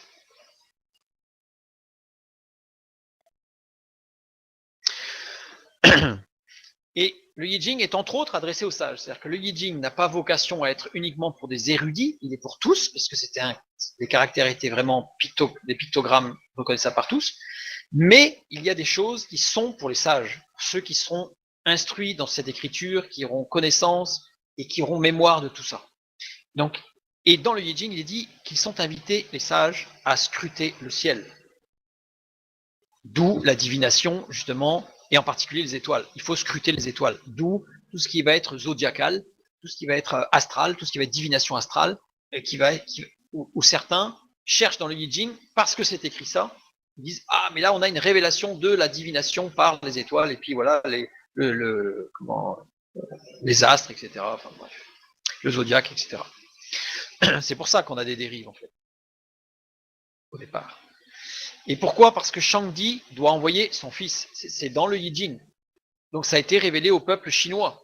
Et le Yi Jing est entre autres adressé aux sages. C'est-à-dire que le Yi Jing n'a pas vocation à être uniquement pour des érudits, il est pour tous, parce que les caractères étaient vraiment des pictogrammes reconnaissables par tous. Mais il y a des choses qui sont pour les sages, ceux qui seront instruits dans cette écriture, qui auront connaissance et qui auront mémoire de tout ça. Donc, et dans le Yi Jing, il est dit qu'ils sont invités, les sages, à scruter le ciel. D'où la divination, justement, et en particulier les étoiles. Il faut scruter les étoiles. D'où tout ce qui va être zodiacal, tout ce qui va être astral, tout ce qui va être divination astrale, où certains cherchent dans le Yi Jing, parce que c'est écrit ça, ils disent ah mais là on a une révélation de la divination par les étoiles et puis voilà les astres, etc. Enfin bref, le zodiaque, etc. C'est pour ça qu'on a des dérives en fait au départ. Et pourquoi? Parce que Shangdi doit envoyer son fils. C'est dans le Yi Jing. Donc ça a été révélé au peuple chinois.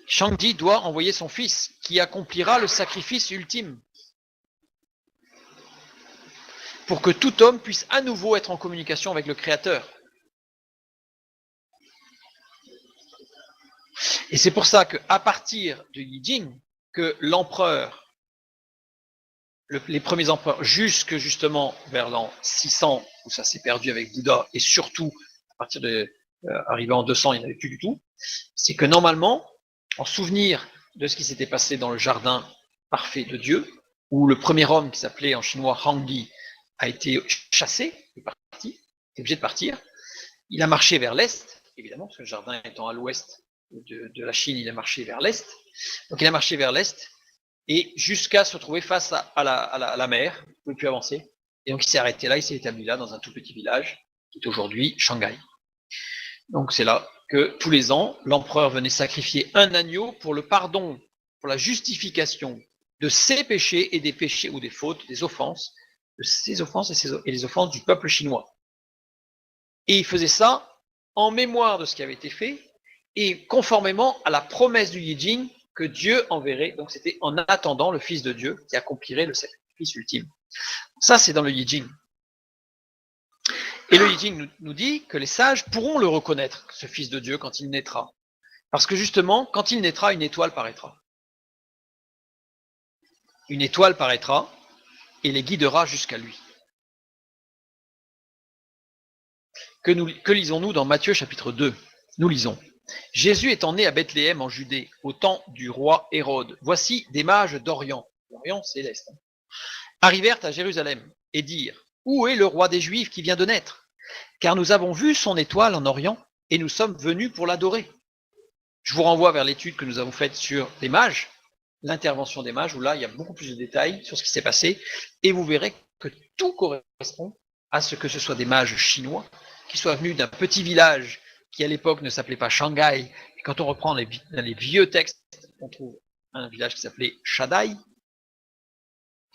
Shangdi doit envoyer son fils qui accomplira le sacrifice ultime pour que tout homme puisse à nouveau être en communication avec le Créateur. Et c'est pour ça qu'à partir du Yi Jing, que l'empereur, les premiers empereurs, jusque justement vers l'an 600, où ça s'est perdu avec Bouddha, et surtout à partir arrivé en 200, il n'y en avait plus du tout, c'est que normalement, en souvenir de ce qui s'était passé dans le jardin parfait de Dieu, où le premier homme qui s'appelait en chinois Hangdi a été chassé, est obligé de partir, il a marché vers l'est, évidemment, parce que le jardin étant à l'ouest de la Chine, il a marché vers l'est, donc il a marché vers l'est, et jusqu'à se retrouver face à la mer, il ne pouvait plus avancer. Et donc il s'est arrêté là, il s'est établi là, dans un tout petit village, qui est aujourd'hui Shanghai. Donc c'est là que tous les ans, l'empereur venait sacrifier un agneau pour le pardon, pour la justification de ses péchés et des péchés ou des fautes, des offenses, de ses offenses et les offenses du peuple chinois. Et il faisait ça en mémoire de ce qui avait été fait et conformément à la promesse du Yi Jing que Dieu enverrait. Donc c'était en attendant le Fils de Dieu qui accomplirait le sacrifice ultime. Ça, c'est dans le Yi Jing. Et le Yi Jing nous dit que les sages pourront le reconnaître, ce Fils de Dieu, quand il naîtra. Parce que justement, quand il naîtra, une étoile paraîtra. Une étoile paraîtra et les guidera jusqu'à lui. Que lisons-nous dans Matthieu chapitre 2? Nous lisons. Jésus étant né à Bethléem en Judée, au temps du roi Hérode, voici des mages d'Orient, l'Orient c'est l'Est, arrivèrent à Jérusalem et dirent, où est le roi des Juifs qui vient de naître? Car nous avons vu son étoile en Orient et nous sommes venus pour l'adorer. Je vous renvoie vers l'étude que nous avons faite sur les mages, l'intervention des mages, où là il y a beaucoup plus de détails sur ce qui s'est passé, et vous verrez que tout correspond à ce que ce soit des mages chinois, qui soient venus d'un petit village qui à l'époque ne s'appelait pas Shanghai. Et quand on reprend les vieux textes, on trouve un village qui s'appelait Shadai.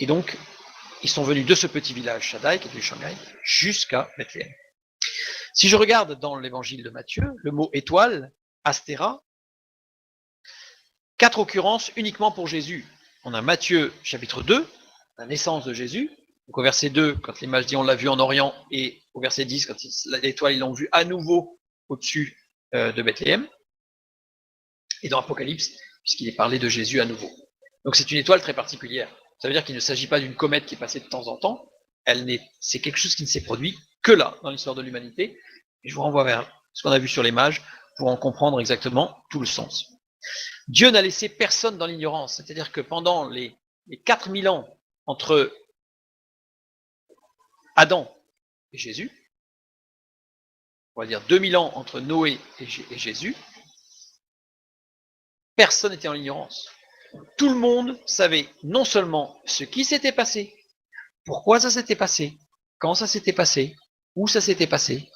Et donc, ils sont venus de ce petit village Shadai, qui est du Shanghai, jusqu'à Bethléem. Si je regarde dans l'évangile de Matthieu, le mot étoile, astéra, 4 occurrences uniquement pour Jésus. On a Matthieu chapitre 2, la naissance de Jésus. Donc au verset 2, quand les mages disent on l'a vu en Orient, et au verset 10, quand l'étoile ils l'ont vu à nouveau au-dessus de Bethléem, et dans Apocalypse, puisqu'il est parlé de Jésus à nouveau. Donc c'est une étoile très particulière. Ça veut dire qu'il ne s'agit pas d'une comète qui est passée de temps en temps, c'est quelque chose qui ne s'est produit que là, dans l'histoire de l'humanité. Et je vous renvoie vers ce qu'on a vu sur les mages pour en comprendre exactement tout le sens. Dieu n'a laissé personne dans l'ignorance, c'est-à-dire que pendant les 4000 ans entre Adam et Jésus, on va dire 2000 ans entre Noé et Jésus, personne n'était en ignorance. Tout le monde savait non seulement ce qui s'était passé, pourquoi ça s'était passé, quand ça s'était passé, où ça s'était passé,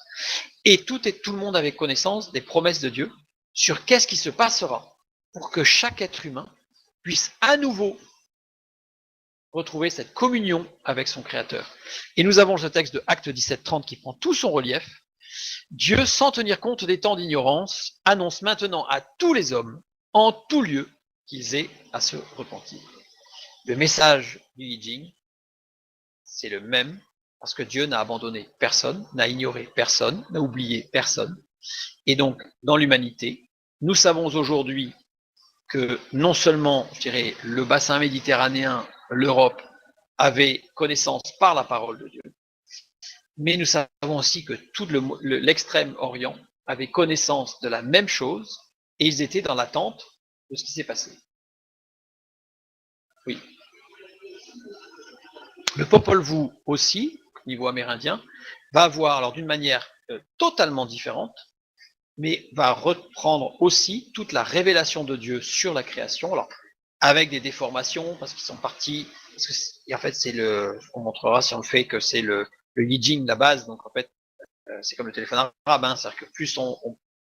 et tout le monde avait connaissance des promesses de Dieu sur qu'est-ce qui se passera pour que chaque être humain puisse à nouveau retrouver cette communion avec son Créateur. Et nous avons ce texte de Actes 17-30 qui prend tout son relief. Dieu, sans tenir compte des temps d'ignorance, annonce maintenant à tous les hommes, en tout lieu, qu'ils aient à se repentir. Le message du Yijing, c'est le même, parce que Dieu n'a abandonné personne, n'a ignoré personne, n'a oublié personne. Et donc, dans l'humanité, nous savons aujourd'hui que non seulement, je dirais, le bassin méditerranéen, l'Europe, avait connaissance par la parole de Dieu, mais nous savons aussi que tout l'extrême Orient avait connaissance de la même chose, et ils étaient dans l'attente de ce qui s'est passé. Oui. Le Popol Vuh aussi, au niveau amérindien, va avoir, alors d'une manière totalement différente, mais va reprendre aussi toute la révélation de Dieu sur la création, alors avec des déformations, parce qu'ils sont partis, parce que en fait on montrera si on le fait que c'est le Yijing, la base, donc en fait c'est comme le téléphone arabe, hein, c'est-à-dire que plus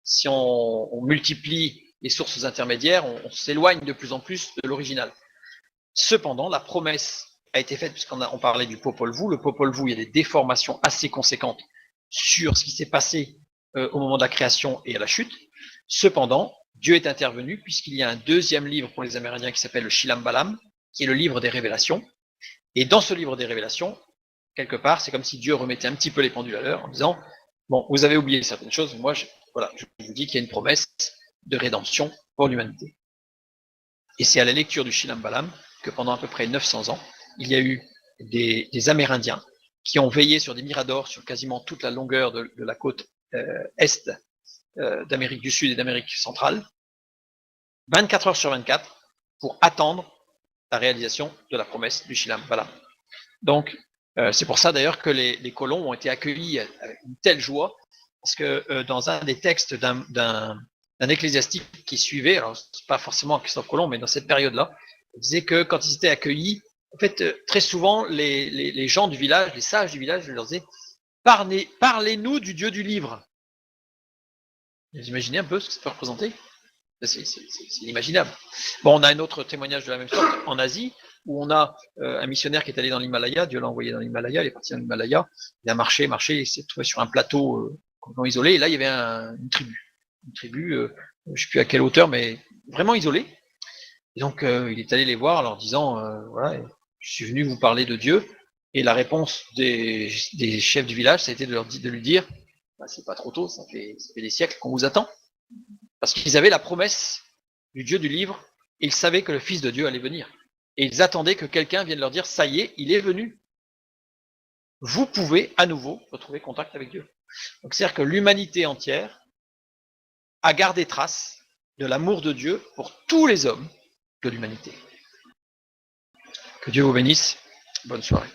si on multiplie les sources intermédiaires, on s'éloigne de plus en plus de l'original. Cependant, la promesse a été faite, puisqu'on parlait du Popol Vuh. Le Popol Vuh, il y a des déformations assez conséquentes sur ce qui s'est passé au moment de la création et à la chute. Cependant, Dieu est intervenu, puisqu'il y a un deuxième livre pour les Amérindiens qui s'appelle le Shilam Balam, qui est le livre des révélations. Et dans ce livre des révélations, quelque part, c'est comme si Dieu remettait un petit peu les pendules à l'heure en disant, bon, vous avez oublié certaines choses, moi, je vous dis qu'il y a une promesse de rédemption pour l'humanité. Et c'est à la lecture du Shilam Balam que pendant à peu près 900 ans, il y a eu des Amérindiens qui ont veillé sur des miradors sur quasiment toute la longueur de la côte est d'Amérique du Sud et d'Amérique centrale, 24 heures sur 24, pour attendre la réalisation de la promesse du Shilam Balam. Donc, c'est pour ça d'ailleurs que les colons ont été accueillis avec une telle joie, parce que dans un des textes d'un ecclésiastique qui suivait, alors c'est pas forcément Christophe Colomb, mais dans cette période-là, il disait que quand ils étaient accueillis, en fait, très souvent, les gens du village, les sages du village, leur disaient « Parlez-nous du Dieu du livre ». Vous imaginez un peu ce que ça peut représenter ? C'est inimaginable. Bon, on a un autre témoignage de la même sorte en Asie, où on a un missionnaire qui est allé dans l'Himalaya, Dieu l'a envoyé dans l'Himalaya, il est parti dans l'Himalaya, il a marché, il s'est trouvé sur un plateau complètement isolé, et là il y avait une tribu, je ne sais plus à quelle hauteur, mais vraiment isolée. Et donc il est allé les voir en leur disant, voilà, je suis venu vous parler de Dieu, et la réponse des chefs du village, ça a été de lui dire, bah, c'est pas trop tôt, ça fait des siècles qu'on vous attend. Parce qu'ils avaient la promesse du Dieu du livre, et ils savaient que le Fils de Dieu allait venir. Et ils attendaient que quelqu'un vienne leur dire, ça y est, il est venu. Vous pouvez à nouveau retrouver contact avec Dieu. Donc c'est-à-dire que l'humanité entière a gardé trace de l'amour de Dieu pour tous les hommes de l'humanité. Que Dieu vous bénisse. Bonne soirée.